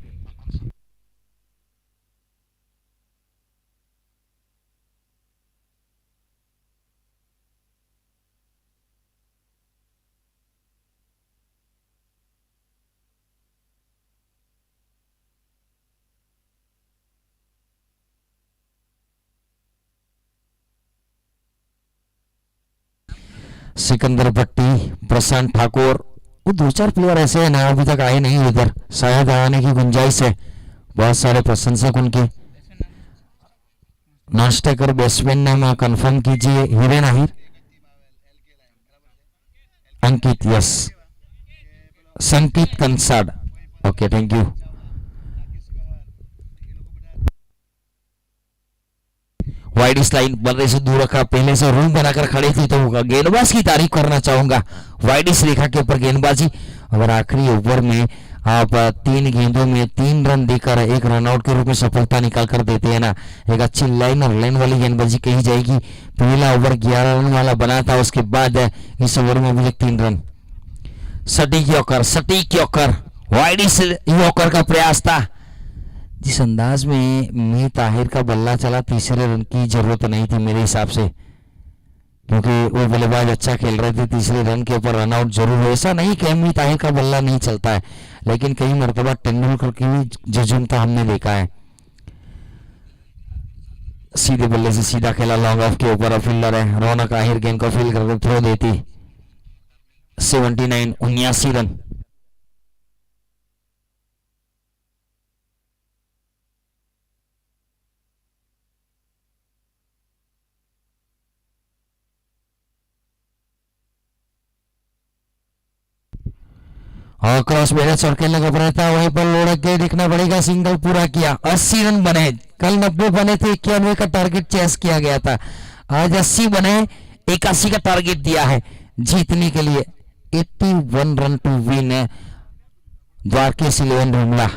सिकंदर भट्टी प्रशांत ठाकुर वो 2-4 प्लेयर ऐसे हैं ना अभी तक आए नहीं इधर शायद आने की गुंजाइश है बहुत सारे प्रशंसक उनके नॉन स्ट्राइकर बैट्समैन नाम कंफर्म कीजिए हिरेन आहिर अंकित यस संकित कंसाड okay thank you wide line बल्ले से दूर रखा पहले से रूम बनाकर खड़े थे तो गेंदबाज की तारीफ करना चाहूंगा वाइड रेखा के ऊपर गेंदबाजी अगर आखिरी ओवर में आप 3 गेंदों में 3 रन देकर एक रन आउट के रूप में सफलता निकाल कर देते हैं ना एक अच्छी लाइन और लाइन वाली गेंदबाजी कही जाएगी पहला ओवर 11 रन वाला बना था उसके बाद इस ओवर में अभी 3 रन सटीक यॉकर वाइड यॉकर का प्रयास था जिस अंदाज में मीत आहिर का बल्ला चला तीसरे रन की जरूरत नहीं थी मेरे हिसाब से क्योंकि वो बल्लेबाज अच्छा खेल रहे थे तीसरे रन के ऊपर रन आउट जरूर हो ऐसा नहीं कि मीत आहिर का बल्ला नहीं चलता है लेकिन कई मरतबा तेंदुलकर की भी जुझुमता हमने देखा है सीधे बल्ले से सीधा खेला लॉन्ग ऑफ के ऊपर फील्डर है रौनक आहिर गेंद को फील्ड करके थ्रो देती 79 रन और क्रॉस बैलेंस और खेलने का प्रयत्न वहीं पर लुढ़क के देखना पड़ेगा सिंगल पूरा किया 80 रन बने कल 90 बने थे 91 का टारगेट चेस किया गया था आज 80 बने 81 का टारगेट दिया है जीतने के लिए। 81 रन टू विन द्वारकेश 11 रुमला।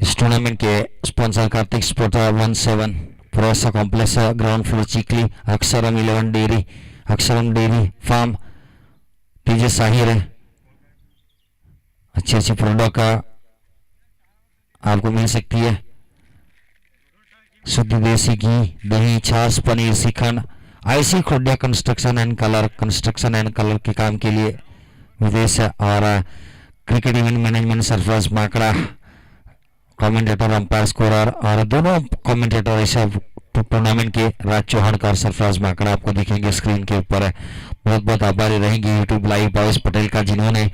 इस टूर्नामेंट के स्पॉन्सर कार्तिक स्पोर्ट 17 पुरासा complex ground floor Chikhli, Aksharam 11 dairy, Aksharam dairy farm, TJ Sahir है। अच्छी अच्छी प्रोडक्ट आपको मिल सकती है। शुद्ध देसी घी, दही, छाछ, पनीर, श्रीखंड। IC Khodiya construction and colour के काम के लिए विदेश है। और cricket event management Sarfaraz Makda, commentator, umpire, scorer और दोनों कमेंटेटर ऐसा टूर्नामेंट के राज चौहान का सरफराज माकड़ा आपको दिखेंगे स्क्रीन के ऊपर है। बहुत बहुत आभारी रहेंगे यूट्यूब लाइव भावेश पटेल का, जिन्होंने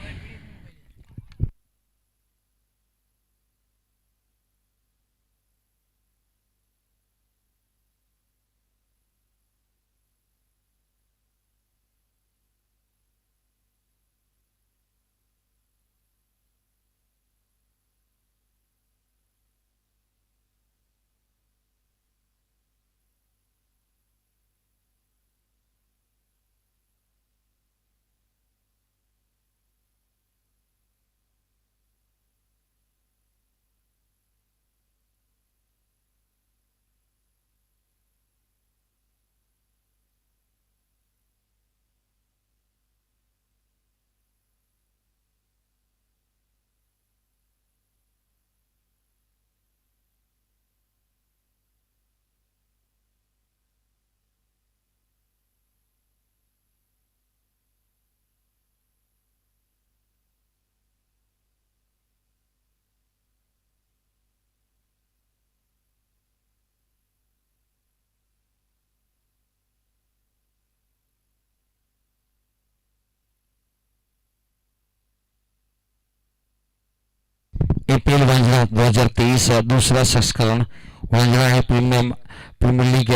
अप्रैल 2023 दूसरा संस्करण वांझड़ा है प्रीमियर लीग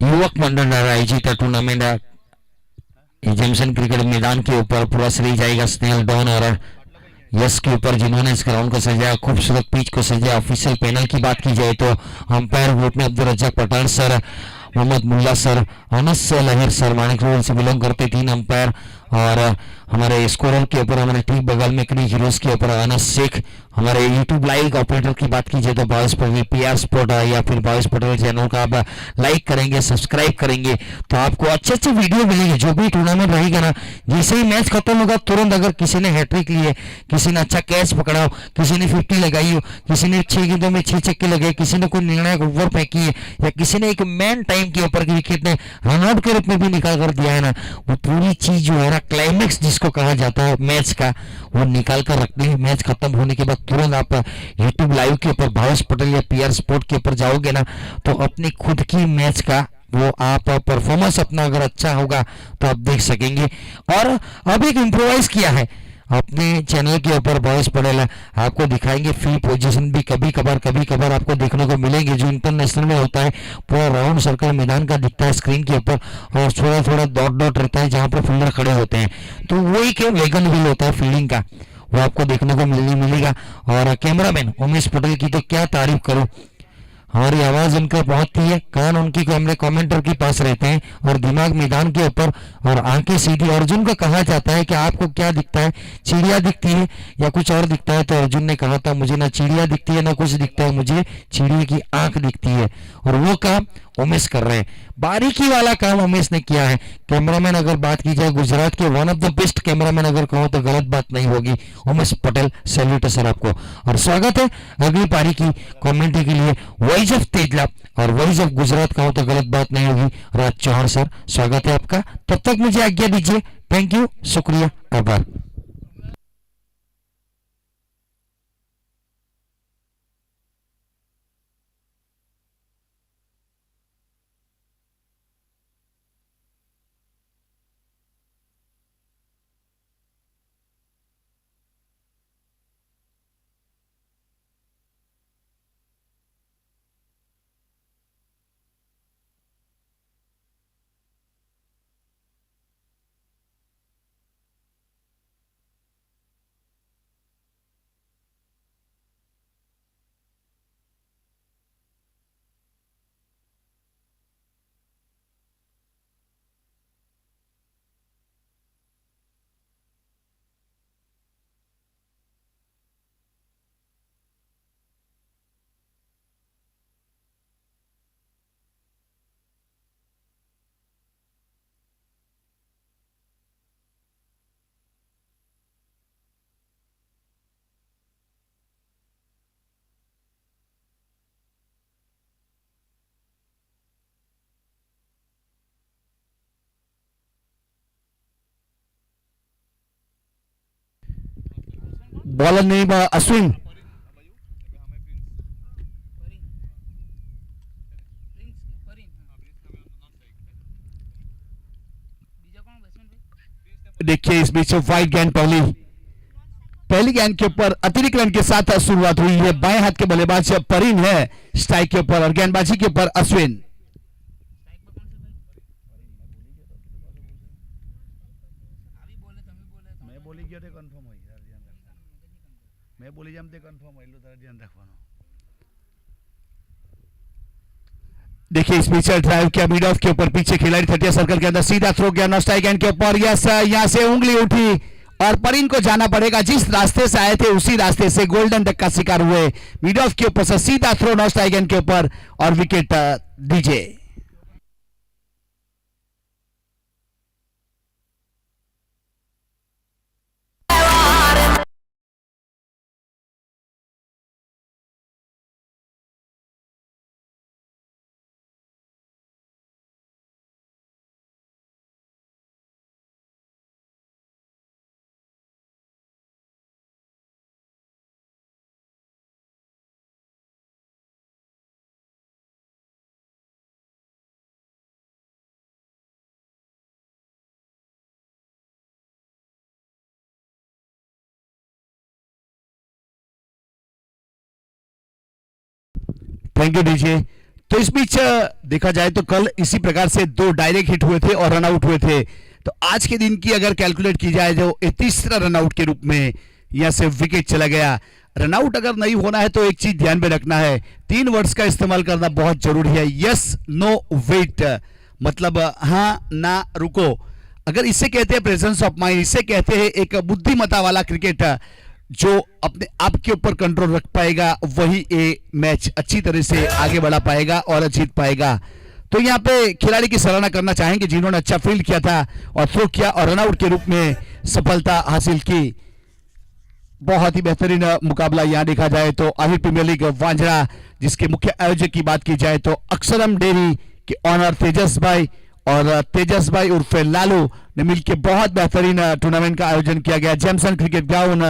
युवक मंडल द्वारा आयोजित टूर्नामेंट जेमसन क्रिकेट मैदान के ऊपर पूरा श्रेय जाएगा स्नेहल डॉन और यश के ऊपर, जिन्होंने इस ग्राउंड को सजाया, खूबसूरत पिच को सजाया। ऑफिशियल पैनल की बात की जाए तो अंपायर ग्रुप में Abdul Razzaq Pathan sir, Mohammad Mulla sir, Anas Lahir sir Manik road से बिलोंग करते 3 अंपायर, और हमारे स्कोरर के ऊपर हमारे ठीक बगल में क्रिक हीरोज के ऊपर अनस शेख। हमारे यूट्यूब लाइव ऑपरेटर की बात कीजिए तो भावेश पटेल पीआर स्पोर्ट या फिर भावेश पटेल चैनल का आप लाइक करेंगे, सब्सक्राइब करेंगे तो आपको अच्छे अच्छे वीडियो मिलेंगे। जो भी टूर्नामेंट रहेगा ना, जैसे ही मैच खत्म होगा तुरंत अगर किसी ने हैट्रिक ली है, किसी ने अच्छा कैच पकड़ा हो, किसी ने 50 लगाई हो, किसी ने 6 गेंदों में 6 छक्के लगाए, किसी ने कोई निर्णायक ओवर फेंकी है, या किसी ने एक मैन टाइम के ऊपर विकेट ने रनआउट के रूप में भी निकाल कर दिया है ना, वो पूरी चीज जो है ना, क्लाइमेक्स जिसको कहा जाता है मैच का, वो निकाल कर रखते हैं। मैच खत्म होने के बाद तुरंत आप यूट्यूब लाइव के ऊपर भावेश पटेल या पीआर स्पोर्ट के ऊपर जाओगे ना, तो अपनी खुद की मैच का वो आप परफॉर्मेंस अपना अगर अच्छा होगा तो आप देख सकेंगे। और अब एक इम्प्रोवाइज किया है अपने चैनल के ऊपर भावेश पटेल, आपको दिखाएंगे फ्री पोजीशन भी कभी कभार आपको देखने को मिलेंगे, जो इंटरनेशनल में होता है। पूरा राउंड सर्कल मैदान का दिखता है स्क्रीन के ऊपर, और थोड़ा थोड़ा डॉट रहता है जहां पर फील्डर खड़े होते हैं, तो वही के वैगन व्हील होता है फील्डिंग का, वो आपको देखने को मिलेगा। और कैमरामैन उमेश पटेल की तो क्या तारीफ करो, हमारी आवाज उनका पहुंचती है, कान उनकी कैमरे कमेंटर के पास रहते हैं, और दिमाग मैदान के ऊपर, और आंखें सीधी। अर्जुन का कहा जाता है कि आपको क्या दिखता है, चिड़िया दिखती है या कुछ और दिखता है, तो अर्जुन ने कहा था मुझे ना चिड़िया दिखती है ना कुछ दिखता है, मुझे चिड़िया की आंख दिखती है। और वो काम उमेश कर रहे हैं, बारीकी वाला काम उमेश ने किया है। कैमरामैन अगर बात की जाए, गुजरात के one of the best cameraman अगर कहो तो गलत बात नहीं होगी। उमेश पटेल, सैल्यूट है सर आपको, और स्वागत है अगली पारी की कमेंट्री के लिए वॉइस ऑफ तेजला, और वॉइस ऑफ गुजरात कहो तो गलत बात नहीं होगी। राज चौहान सर, स्वागत है आपका। तब तक मुझे आज्ञा दीजिए, थैंक यू, शुक्रिया, आभार। Bowler name Ashwin. देखिए इस बीच वाइड गेंद पहली गेंद के ऊपर अतिरिक्त रन के साथ शुरुआत हुई है। बाएं हाथ के बल्लेबाज परीन है स्ट्राइक के ऊपर और गेंदबाजी के ऊपर अश्विन। देखिए इस बीच ड्राइव किया मिड ऑफ के ऊपर, पीछे खिलाड़ी 30 सर्कल के अंदर सीधा थ्रो किया नो स्ट्राइक एंड के ऊपर। यस यहां से उंगली उठी और परिन को जाना पड़ेगा। जिस रास्ते से आए थे उसी रास्ते से गोल्डन डक का शिकार हुए। मिड ऑफ के ऊपर से सीधा थ्रो नो स्ट्राइक एंड के ऊपर और विकेट दीजिए। Thank you DJ. तो इस बीच देखा जाए तो कल इसी प्रकार से 2 डायरेक्ट हिट हुए थे और रन आउट हुए थे। तो आज के दिन की अगर कैलकुलेट की जाए जो तीसरा रन आउट के रूप में यहां से विकेट चला गया। रन आउट अगर नहीं होना है तो एक चीज ध्यान में रखना है, 3 वर्ड्स का इस्तेमाल करना बहुत जरूरी है। यस नो वेट, मतलब हाँ ना रुको। अगर इसे कहते हैं प्रेजेंस ऑफ माइंड, इसे कहते हैं एक बुद्धिमत्ता वाला क्रिकेट जो अपने आप के ऊपर कंट्रोल रख पाएगा वही ये मैच अच्छी तरह से आगे बढ़ा पाएगा और जीत पाएगा। तो यहाँ पे खिलाड़ी की सराहना करना चाहेंगे जिन्होंने अच्छा फील्ड किया था और थ्रो किया और रनआउट के रूप में सफलता हासिल की। बहुत ही बेहतरीन मुकाबला यहाँ देखा जाए तो आहिर प्रीमियर लीग वांझड़ा, जिसके मुख्य आयोजक की बात की जाए तो अक्षरम डेयरी के ऑनर तेजस भाई और तेजस भाई उर्फे लालू ने मिलकर बहुत बेहतरीन टूर्नामेंट का आयोजन किया गया। Jamieson cricket ground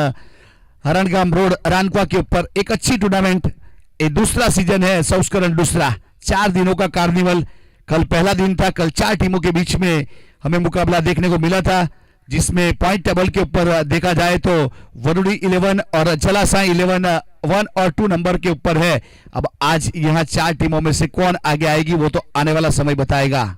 हरणगाम road Rankua के ऊपर एक अच्छी टूर्नामेंट, ये दूसरा सीजन है, संस्करण दूसरा, 4 दिनों का कार्निवल। कल पहला दिन था, कल 4 टीमों के बीच में हमें मुकाबला देखने को मिला था, जिसमें पॉइंट टेबल के ऊपर देखा जाए तो वरुणी 11 और जलासाई 11 1 और 2 नंबर के ऊपर है। अब आज यहां 4 टीमों में से कौन आगे आएगी वो तो आने वाला समय बताएगा।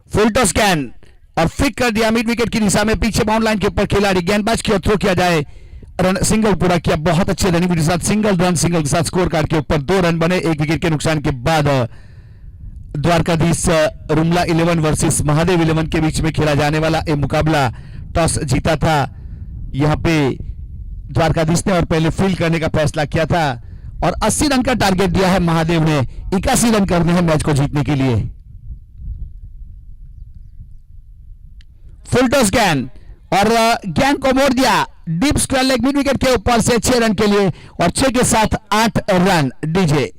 फुल टॉस कैन और फिक कर दिया मिड विकेट की दिशा में, पीछे बाउंड लाइन के ऊपर खिलाड़ी गेंदबाज की ओर थ्रो किया जाए, रन सिंगल पूरा किया। बहुत अच्छे रनिंग के साथ सिंगल रन, सिंगल के साथ स्कोर कार्ड के ऊपर 2 रन बने 1 विकेट के नुकसान के बाद। द्वारकाधीश रुमला 11 वर्सेस महादेव 11 के बीच में खेला जाने वाला यह मुकाबला टॉस जीता था यहां पे द्वारकाधीश ने और पहले फील्ड करने का फैसला किया था और 80 रन का टारगेट दिया है महादेव ने। 81 रन करने हैं मैच को जीतने के लिए। फुल टॉस गेंद और गेंद को मोड़ दिया deep square leg mid wicket के ऊपर से 6 रन के लिए और 6 के साथ 8 रन डीजे।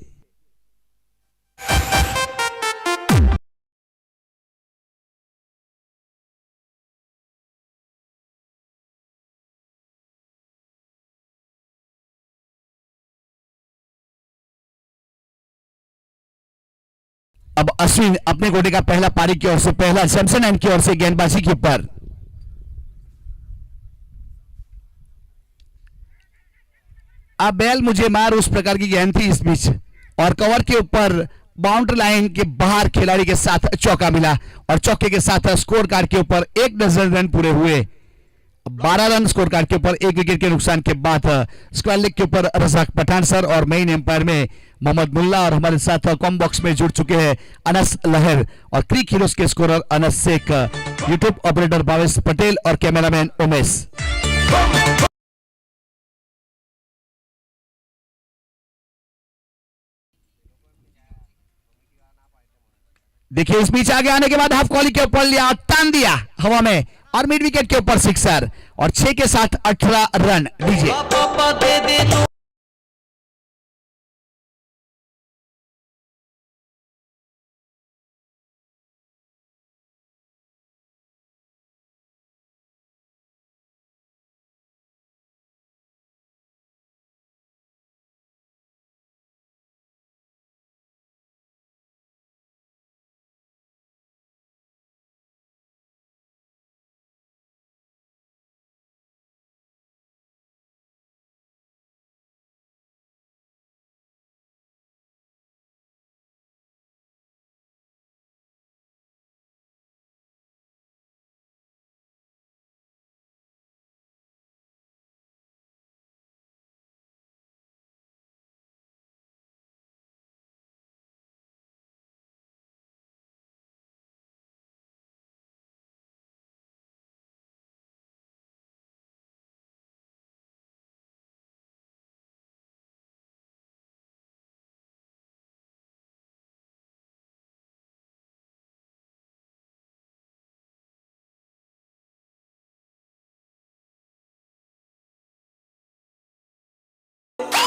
अब अश्विन अपने कोटे का पहला पारी की ओर से, पहला सैमसन एंड की ओर से गेंदबाजी के ऊपर। अब बैल मुझे मार उस प्रकार की गेंद थी इस बीच और कवर के ऊपर बाउंड्री लाइन के बाहर खिलाड़ी के साथ चौका मिला और चौके के साथ स्कोर कार्ड के ऊपर 1 डजन रन पूरे हुए। 12 रन स्कोर कार्ड के ऊपर 1 विकेट के नुकसान के बाद स्क्वायर लेग के ऊपर रज़ाक पठान सर और मेन एम्पायर में मोहम्मद मुल्ला और हमारे साथ कॉम बॉक्स में जुड़ चुके हैं अनस लहर और क्रिक हीरोज के scorer Anas Shaikh, YouTube operator Bhavesh Patel और कैमरामैन उमेश। देखिए इस बीच आगे आने के बाद हाफ कॉली के ऊपर लिया और तान दिया हवा में और मिड विकेट के ऊपर सिक्सर और 6 के साथ 18 रन दीजिए।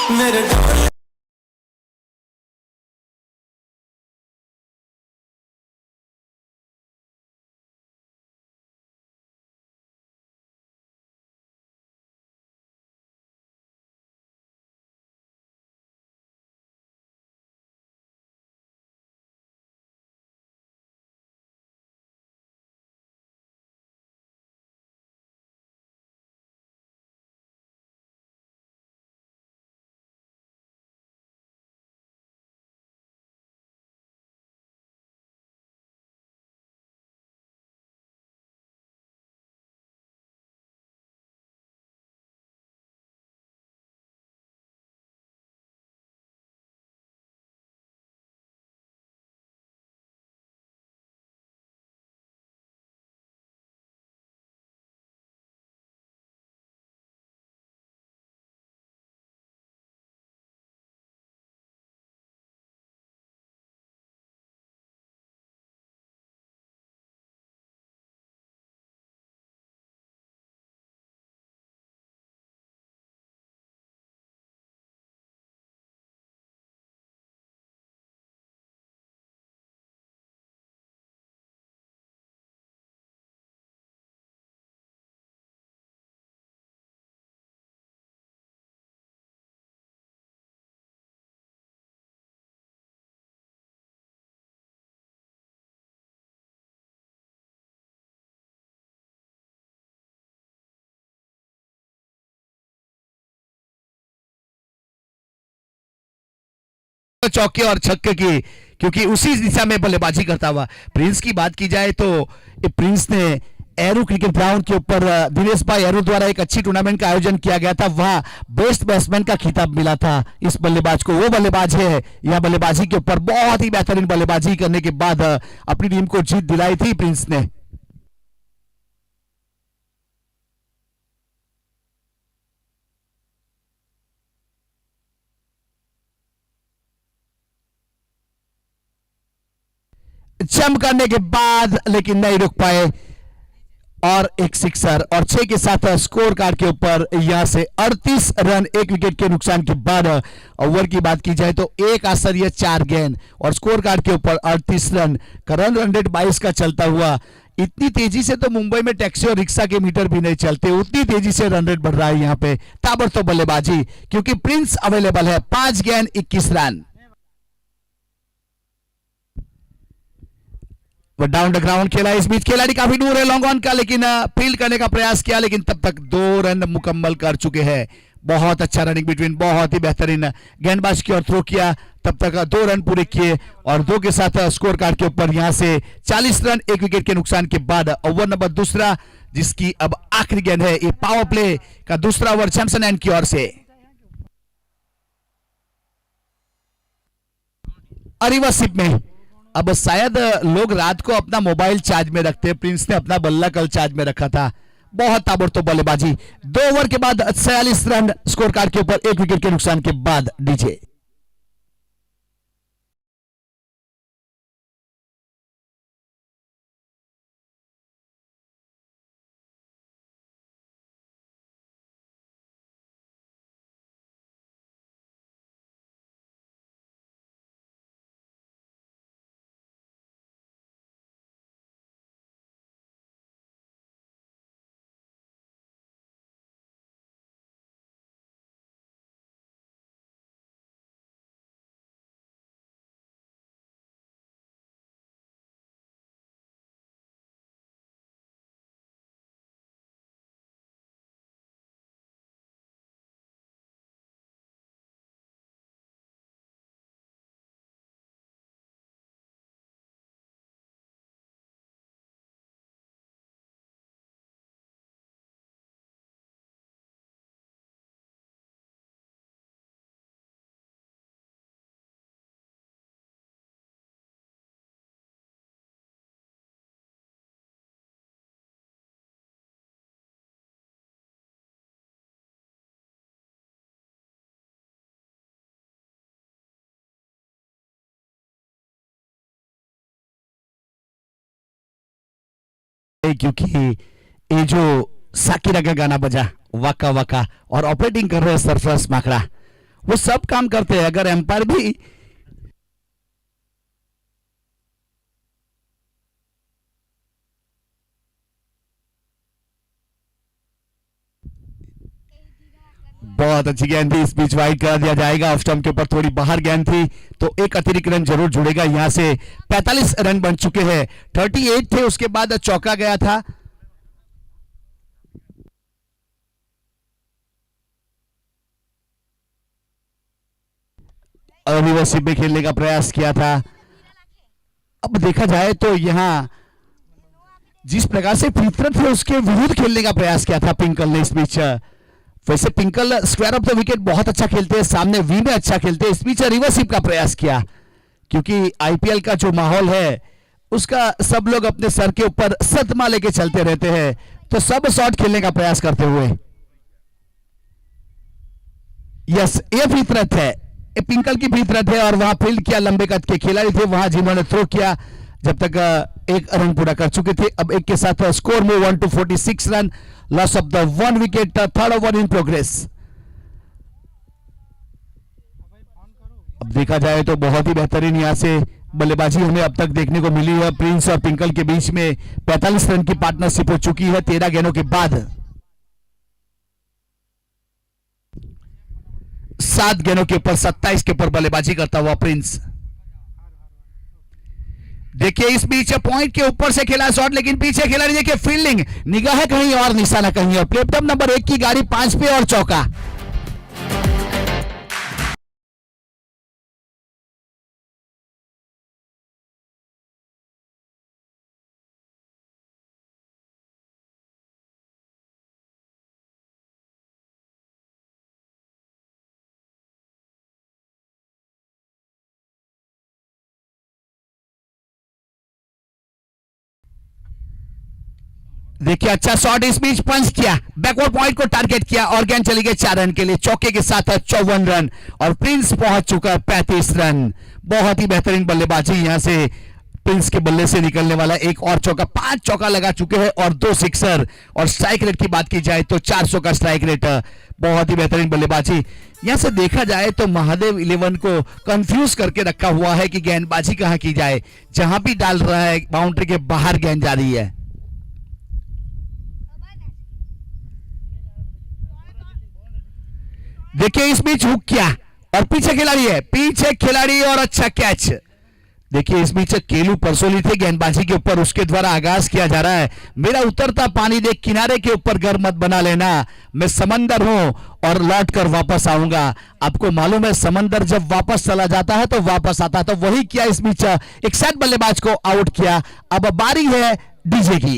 मेरे चौके और छक्के की, क्योंकि उसी दिशा में बल्लेबाजी करता हुआ प्रिंस की बात की जाए तो ये प्रिंस ने एरो क्रिकेट ग्राउंड के ऊपर दिनेश भाई एरो द्वारा एक अच्छी टूर्नामेंट का आयोजन किया गया था, वहां बेस्ट बैट्समैन का खिताब मिला था इस बल्लेबाज को। वो बल्लेबाज है यह बल्लेबाजी के ऊपर बहुत ही बेहतरीन बल्लेबाजी करने के बाद अपनी टीम को जीत दिलाई थी प्रिंस ने। जंप करने के बाद लेकिन नहीं रुक पाए और एक सिक्सर और 6 के साथ स्कोर कार्ड के ऊपर यहां से 38 रन 1 विकेट के नुकसान के बाद। ओवर की बात की जाए तो 1 आश्चर्य 4 गेंद और स्कोर कार्ड के ऊपर 38 रन का रन रेट 22 का चलता हुआ। इतनी तेजी से तो मुंबई में टैक्सी और रिक्शा के मीटर भी नहीं चलते, उतनी तेजी से रन रेट बढ़ रहा है यहां पे। ताबड़तोड़ बल्लेबाजी क्योंकि प्रिंस अवेलेबल है, 5 गेंद 21 रन। वो डाउन द ग्राउंड खेला, इस बीच खिलाड़ी काफी दूर है लॉन्ग ऑन का, लेकिन फील्ड करने का प्रयास किया, लेकिन तब तक 2 रन मुकम्मल कर चुके हैं। बहुत अच्छा रनिंग बिटवीन, बहुत ही बेहतरीन गेंदबाज की ओर थ्रो किया, तब तक 2 रन पूरे किए और 2 के साथ स्कोर कार्ड के ऊपर यहां से 40 रन 1 विकेट के नुकसान के बाद। ओवर नंबर दूसरा जिसकी अब आखिरी गेंद है, ये पावर प्ले का दूसरा ओवर सैमसन एंड की ओर से। रिवर्सिप में अब शायद लोग रात को अपना मोबाइल चार्ज में रखते हैं, प्रिंस ने अपना बल्ला कल चार्ज में रखा था। बहुत ताबड़तोड़ बल्लेबाजी, 2 ओवर के बाद 46 रन स्कोर कार्ड के ऊपर 1 विकेट के नुकसान के बाद। डीजे क्योंकि ये जो साकिरा का गाना बजा वाका वाका और ऑपरेटिंग कर रहे हैं सरफराज माकड़ा, वो सब काम करते हैं। अगर एम्पायर भी बहुत अच्छी गेंद थी, इस बीच वाइड कर दिया जाएगा। ऑफ स्टंप के ऊपर थोड़ी बाहर गेंद थी, तो एक अतिरिक्त रन जरूर जुड़ेगा। यहां से 45 रन बन चुके हैं, 38 थे, उसके बाद चौका गया था। रिवर्सिव में खेलने का प्रयास किया था। अब देखा जाए तो यहां जिस प्रकार से फितरत है उसके विरुद्ध खेलने का प्रयास किया था पिंकल ने इस बीच। वैसे पिंकल स्क्वायर ऑफ द विकेट बहुत अच्छा खेलते हैं, सामने वी में अच्छा खेलते हैं, इस बीच रिवर्सिव का प्रयास किया, क्योंकि आईपीएल का जो माहौल है उसका सब लोग अपने सर के ऊपर सतमा लेके चलते रहते हैं, तो सब शॉट खेलने का प्रयास करते हुए। यस, ये फितरत है, ये पिंकल की फितरत है। और वहां फील्ड किया, लंबे कद के खिलाड़ी थे वहां जिन्होंने थ्रो किया जब तक एक रन पूरा कर चुके थे। अब एक के साथ स्कोर में 1 to 46 run, loss of the 1 wicket, third over in progress. अब देखा जाए तो बहुत ही बेहतरीन यहां से बल्लेबाजी हमें अब तक देखने को मिली है। प्रिंस और पिंकल के बीच में 45 रन की पार्टनरशिप हो चुकी है 13 गेंदों के बाद। 7 गेंदों के ऊपर 27 के ऊपर बल्लेबाजी करता हुआ प्रिंस। देखिए इस बीच पॉइंट के ऊपर से खेला शॉट, लेकिन पीछे खिलाड़ी देखिए फील्डिंग, निगाह कहीं और निशाना कहीं और। प्लेटफॉर्म नंबर 1 की गाड़ी 5 पे और चौका। देखिए अच्छा शॉट, इस बीच पंच किया, बैकवर्ड पॉइंट को टारगेट किया और गेंद चली गई 4 रन के लिए। चौके के साथ 54 रन और प्रिंस पहुंच चुका है 35 रन। बहुत ही बेहतरीन बल्लेबाजी यहां से प्रिंस के बल्ले से निकलने वाला। एक और चौका, 5 चौका लगा चुके हैं और 2 सिक्सर। और स्ट्राइक रेट की बात की जाए तो 400 का स्ट्राइक रेट। बहुत ही बेहतरीन बल्लेबाजी। यहां से देखा जाए तो महादेव 11 को कंफ्यूज करके रखा हुआ है कि गेंदबाजी कहां की जाए। जहां भी डाल रहा है बाउंड्री के बाहर गेंद जा रही है। देखिए इस बीच हुक किया और पीछे खिलाड़ी है, पीछे खिलाड़ी और अच्छा कैच। देखिए इस बीच केलू परसोली थे गेंदबाजी के ऊपर, उसके द्वारा आगाज किया जा रहा है। मेरा उतरता पानी देख किनारे के ऊपर घर मत बना लेना, मैं समंदर हूं और लौट कर वापस आऊंगा। आपको मालूम है समंदर जब वापस चला जाता है तो वापस आता है, तो वही किया इस बीच। एक साइड बल्लेबाज को आउट किया। अब बारी है डीजे की।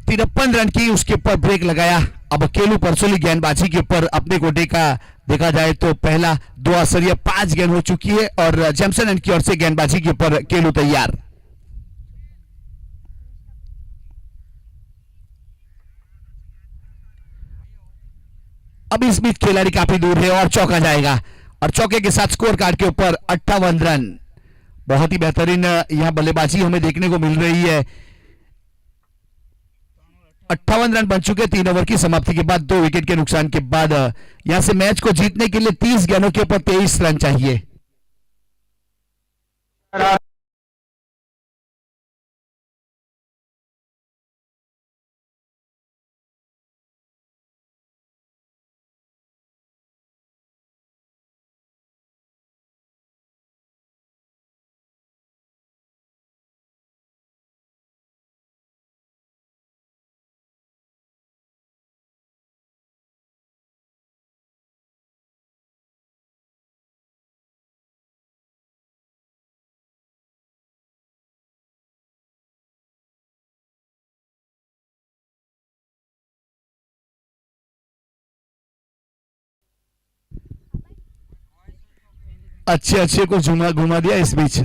तिरपन रन की उसके ऊपर ब्रेक लगाया। अब केलू परसोली गेंदबाजी के ऊपर अपने गोटे का देखा जाए तो पहला 2 असरिया 5 गेंद हो चुकी है और जैमसन एंड की ओर से गेंदबाजी के ऊपर केलू तैयार। अब इस बीच खिलाड़ी काफी दूर है और चौका जाएगा और चौके के साथ स्कोर कार्ड के ऊपर 58 रन। बहुत ही बेहतरीन यहां बल्लेबाजी हमें देखने को मिल रही है। 58 रन बन चुके 3 ओवर की समाप्ति के बाद 2 विकेट के नुकसान के बाद। यहां से मैच को जीतने के लिए 30 गेंदों के ऊपर 23 रन चाहिए। अच्छे अच्छे को घुमा घुमा दिया इस बीच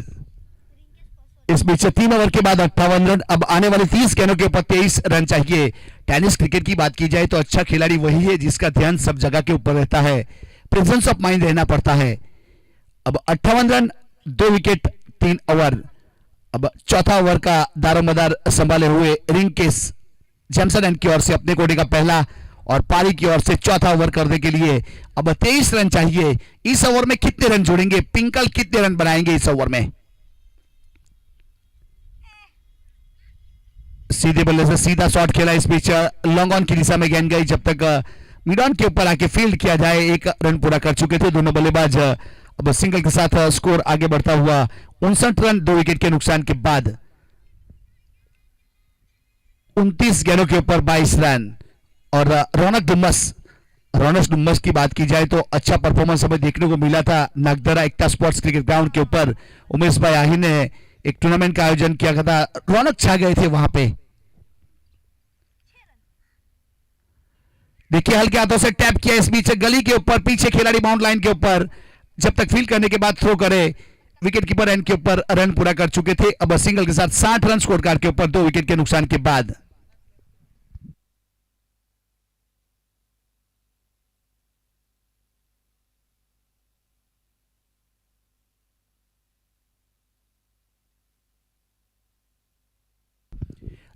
3 ओवर के बाद 58 रन। अब आने वाले 30 गेंदों के ऊपर 23 रन चाहिए। टेनिस क्रिकेट की बात की जाए तो अच्छा खिलाड़ी वही है जिसका ध्यान सब जगह के ऊपर रहता है, प्रेजेंस ऑफ माइंड रहना पड़ता है। अब 58 रन, 2 विकेट, 3 ओवर। अब चौथा ओवर का दारोमदार संभाले हुए रिंकेस जैमसन एंड की ओर से अपने कोटे का पहला और पारी की ओर से चौथा ओवर करने के लिए अब 23 रन चाहिए। इस ओवर में कितने रन जोड़ेंगे, पिंकल कितने रन बनाएंगे इस ओवर में? सीधे बल्ले से सीधा शॉट खेला, इस बीच लॉन्ग ऑन की दिशा में गेंद गई। जब तक मिड ऑन के ऊपर आके फील्ड किया जाए, 1 रन पूरा कर चुके थे दोनों बल्लेबाज। अब सिंगल के साथ स्कोर आगे बढ़ता हुआ 59 रन 2 विकेट के नुकसान के बाद 29 गेंदों के ऊपर 22 रन। और रौनक डुम्मस की बात की जाए तो अच्छा परफॉर्मेंस हमें देखने को मिला था नागदरा एकता स्पोर्ट्स क्रिकेट ग्राउंड के ऊपर। उमेश भाई आही ने एक टूर्नामेंट का आयोजन किया था, रौनक छा गए थे वहां पे। देखिए हल्के हाथों से टैप किया, इस बीच गली के ऊपर पीछे खिलाड़ी बाउंड लाइन के ऊपर जब तक फील्ड करने के बाद थ्रो करे, विकेट कीपर एंड के ऊपर रन पूरा कर चुके थे। अब सिंगल के साथ 60 रन स्कोर कार्ड के ऊपर 2 विकेट के नुकसान के बाद।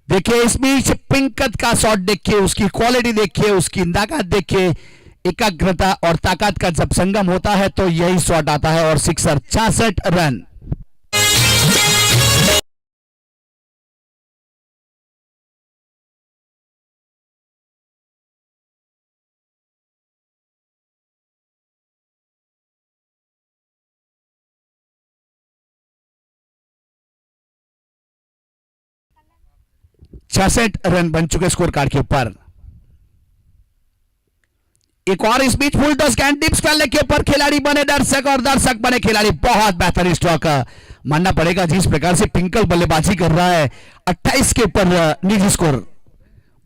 देखिए इस बीच पिंकत का शॉट देखिए, उसकी क्वालिटी देखिए, उसकी ताकत देखिए। एकाग्रता और ताकत का जब संगम होता है तो यही शॉट आता है और सिक्सर। 66 रन। छियासठ रन बन चुके स्कोर कार्ड के ऊपर। एक और इस बीच फुल टॉस कैंड टिप्स फैलने के ऊपर खिलाड़ी बने दर्शक और दर्शक बने खिलाड़ी। बहुत बेहतरीन स्ट्रोक मानना पड़ेगा जिस प्रकार से पिंकल बल्लेबाजी कर रहा है। 28 के ऊपर निजी स्कोर,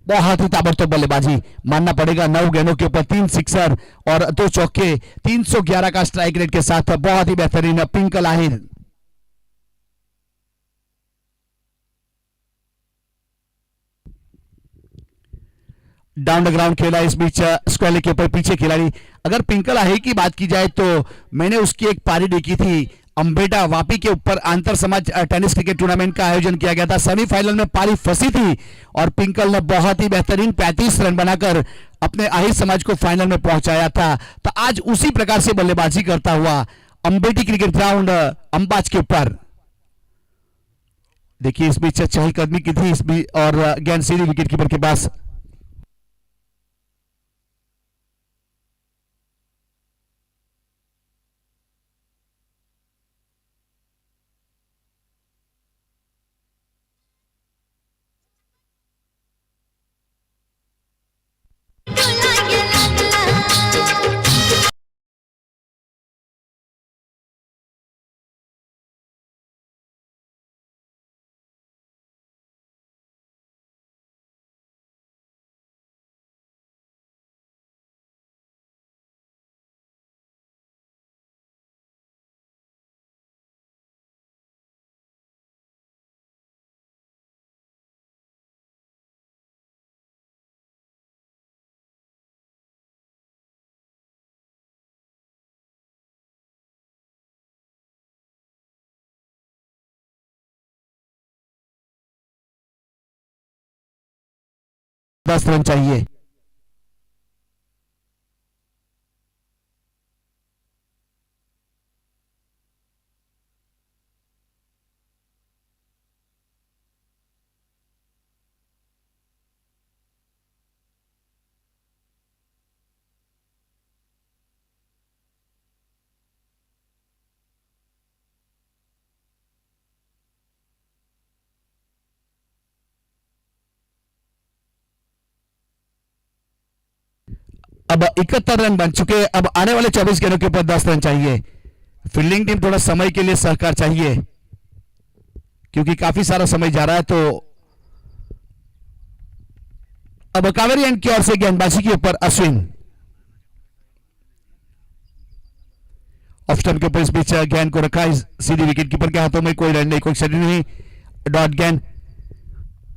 बहुत ही ताबड़तोड़ बल्लेबाजी मानना पड़ेगा। 9 गेंदों के ऊपर 3 सिक्सर और 2 चौके, 311 का स्ट्राइक रेट के साथ बहुत ही बेहतरीन पिंकल आहिर। डाउन द ग्राउंड खेला, इस बीच स्क्वायर के ऊपर पीछे खिलाड़ी। अगर पिंकल आही की बात की जाए तो मैंने उसकी एक पारी देखी थी अंबेटा वापी के ऊपर। आंतर समाज टेनिस क्रिकेट टूर्नामेंट का आयोजन किया गया था, सेमीफाइनल में पारी फंसी थी और पिंकल ने बहुत ही बेहतरीन 35 रन बनाकर अपने आहिर समाज को फाइनल में पहुंचाया था। तो आज उसी प्रकार से बल्लेबाजी करता हुआ अंबेटी क्रिकेट ग्राउंड अंबाज के ऊपर। देखिए इस बीच चहलकदमी की थी इस बीच और गेंद सीधी विकेट कीपर के पास। दस रन चाहिए। अब 71 रन बन चुके। अब आने वाले 24 गेंदों के ऊपर 10 रन चाहिए। फील्डिंग टीम थोड़ा समय के लिए सहकार चाहिए क्योंकि काफी सारा समय जा रहा है। तो अब कावेरी एंड की ओर से गेंदबाजी के ऊपर अश्विन ऑफ स्टंप के ऊपर इस बीच गेंद को रखा सीधी विकेट कीपर के हाथों में, कोई रन नहीं, कोई क्षति नहीं, डॉट गेंद।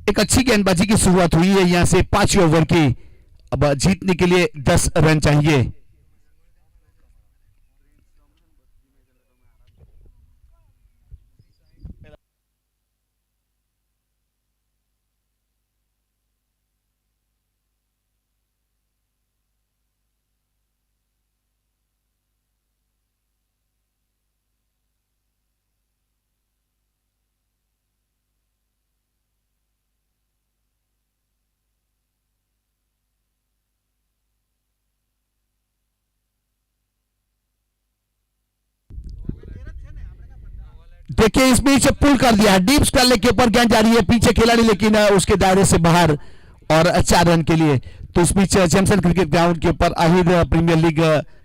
एक अच्छी गेंदबाजी की शुरुआत हुई है यहां से 5वें ओवर की। अब जीतने के लिए 10 रन चाहिए। देखिए इस बीच पुल कर दिया, डीप स्क्वायर लेग के ऊपर गेंद जा रही है, पीछे खिलाड़ी लेकिन उसके दायरे से बाहर, और 4 रन के लिए। तो इस बीच जैमसन क्रिकेट ग्राउंड के ऊपर आहिर प्रीमियर लीग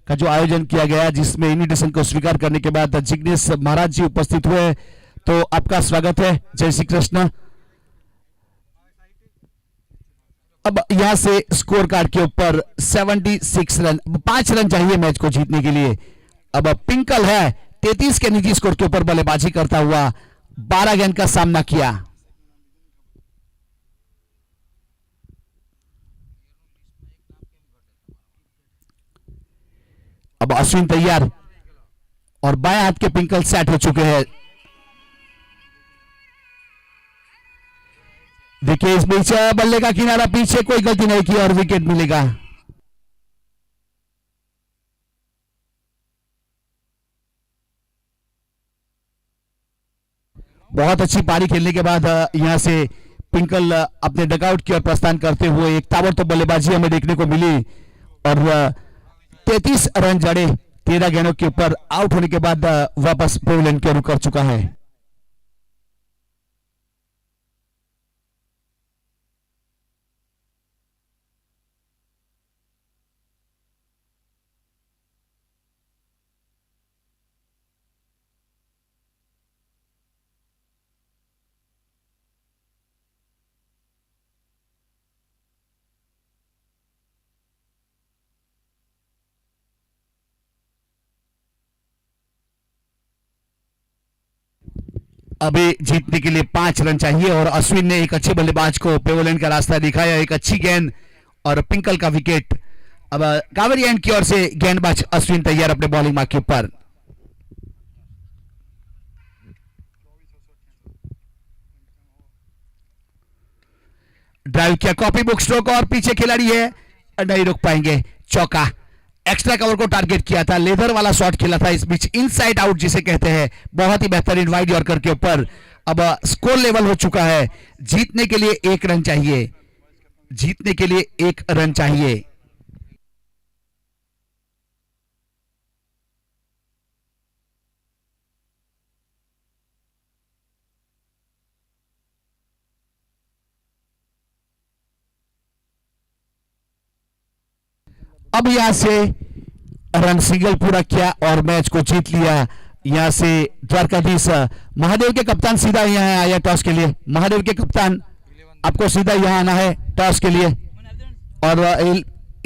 का जो आयोजन किया गया, जिसमें इन्विटेशन को स्वीकार करने के बाद जिग्नेश महाराज जी उपस्थित हुए, तो आपका स्वागत है। जय श्री कृष्ण। अब यहां से स्कोर कार्ड के ऊपर 76 रन, 5 रन चाहिए मैच को जीतने के लिए। अब पिंकल है 33 के निजी स्कोर के ऊपर बल्लेबाजी करता हुआ 12 गेंद का सामना किया। अब अश्विन तैयार, और बाएं हाथ के पिंकल सेट हो चुके हैं। देखिए इस बीच बल्ले का किनारा, पीछे कोई गलती नहीं की और विकेट मिलेगा। बहुत अच्छी पारी खेलने के बाद यहां से पिंकल अपने डगआउट की ओर प्रस्थान करते हुए एक ताबड़तोड़ बल्लेबाजी हमें देखने को मिली, और 33 रन जड़े 13 गेंदों के ऊपर आउट होने के बाद वापस पेविलियन की ओर कर चुका है। अभी जीतने के लिए 5 रन चाहिए, और अश्विन ने एक अच्छे बल्लेबाज को पेविलियन का रास्ता दिखाया, एक अच्छी गेंद और पिंकल का विकेट। अब कावेरी एंड की ओर से गेंदबाज अश्विन तैयार अपने बॉलिंग मार्क के ऊपर। ड्राइव किया, कॉपी बुक स्ट्रोक, और पीछे खिलाड़ी है, नहीं रोक पाएंगे, चौका। एक्स्ट्रा कवर को टारगेट किया था, लेदर वाला शॉट खेला था इस बीच, इनसाइड आउट जिसे कहते हैं, बहुत ही बेहतरीन वाइड यॉर्कर के ऊपर। अब स्कोर लेवल हो चुका है, जीतने के लिए 1 रन चाहिए, जीतने के लिए 1 रन चाहिए। अब यहां से रन सिंगल पूरा किया और मैच को जीत लिया। यहां से द्वारकाधीश महादेव के कप्तान सीधा यहां आया टॉस के लिए। महादेव के कप्तान, आपको सीधा यहां आना है टॉस के लिए, और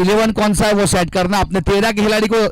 11 कौन सा है वो सेट करना, अपने 13 के खिलाड़ी को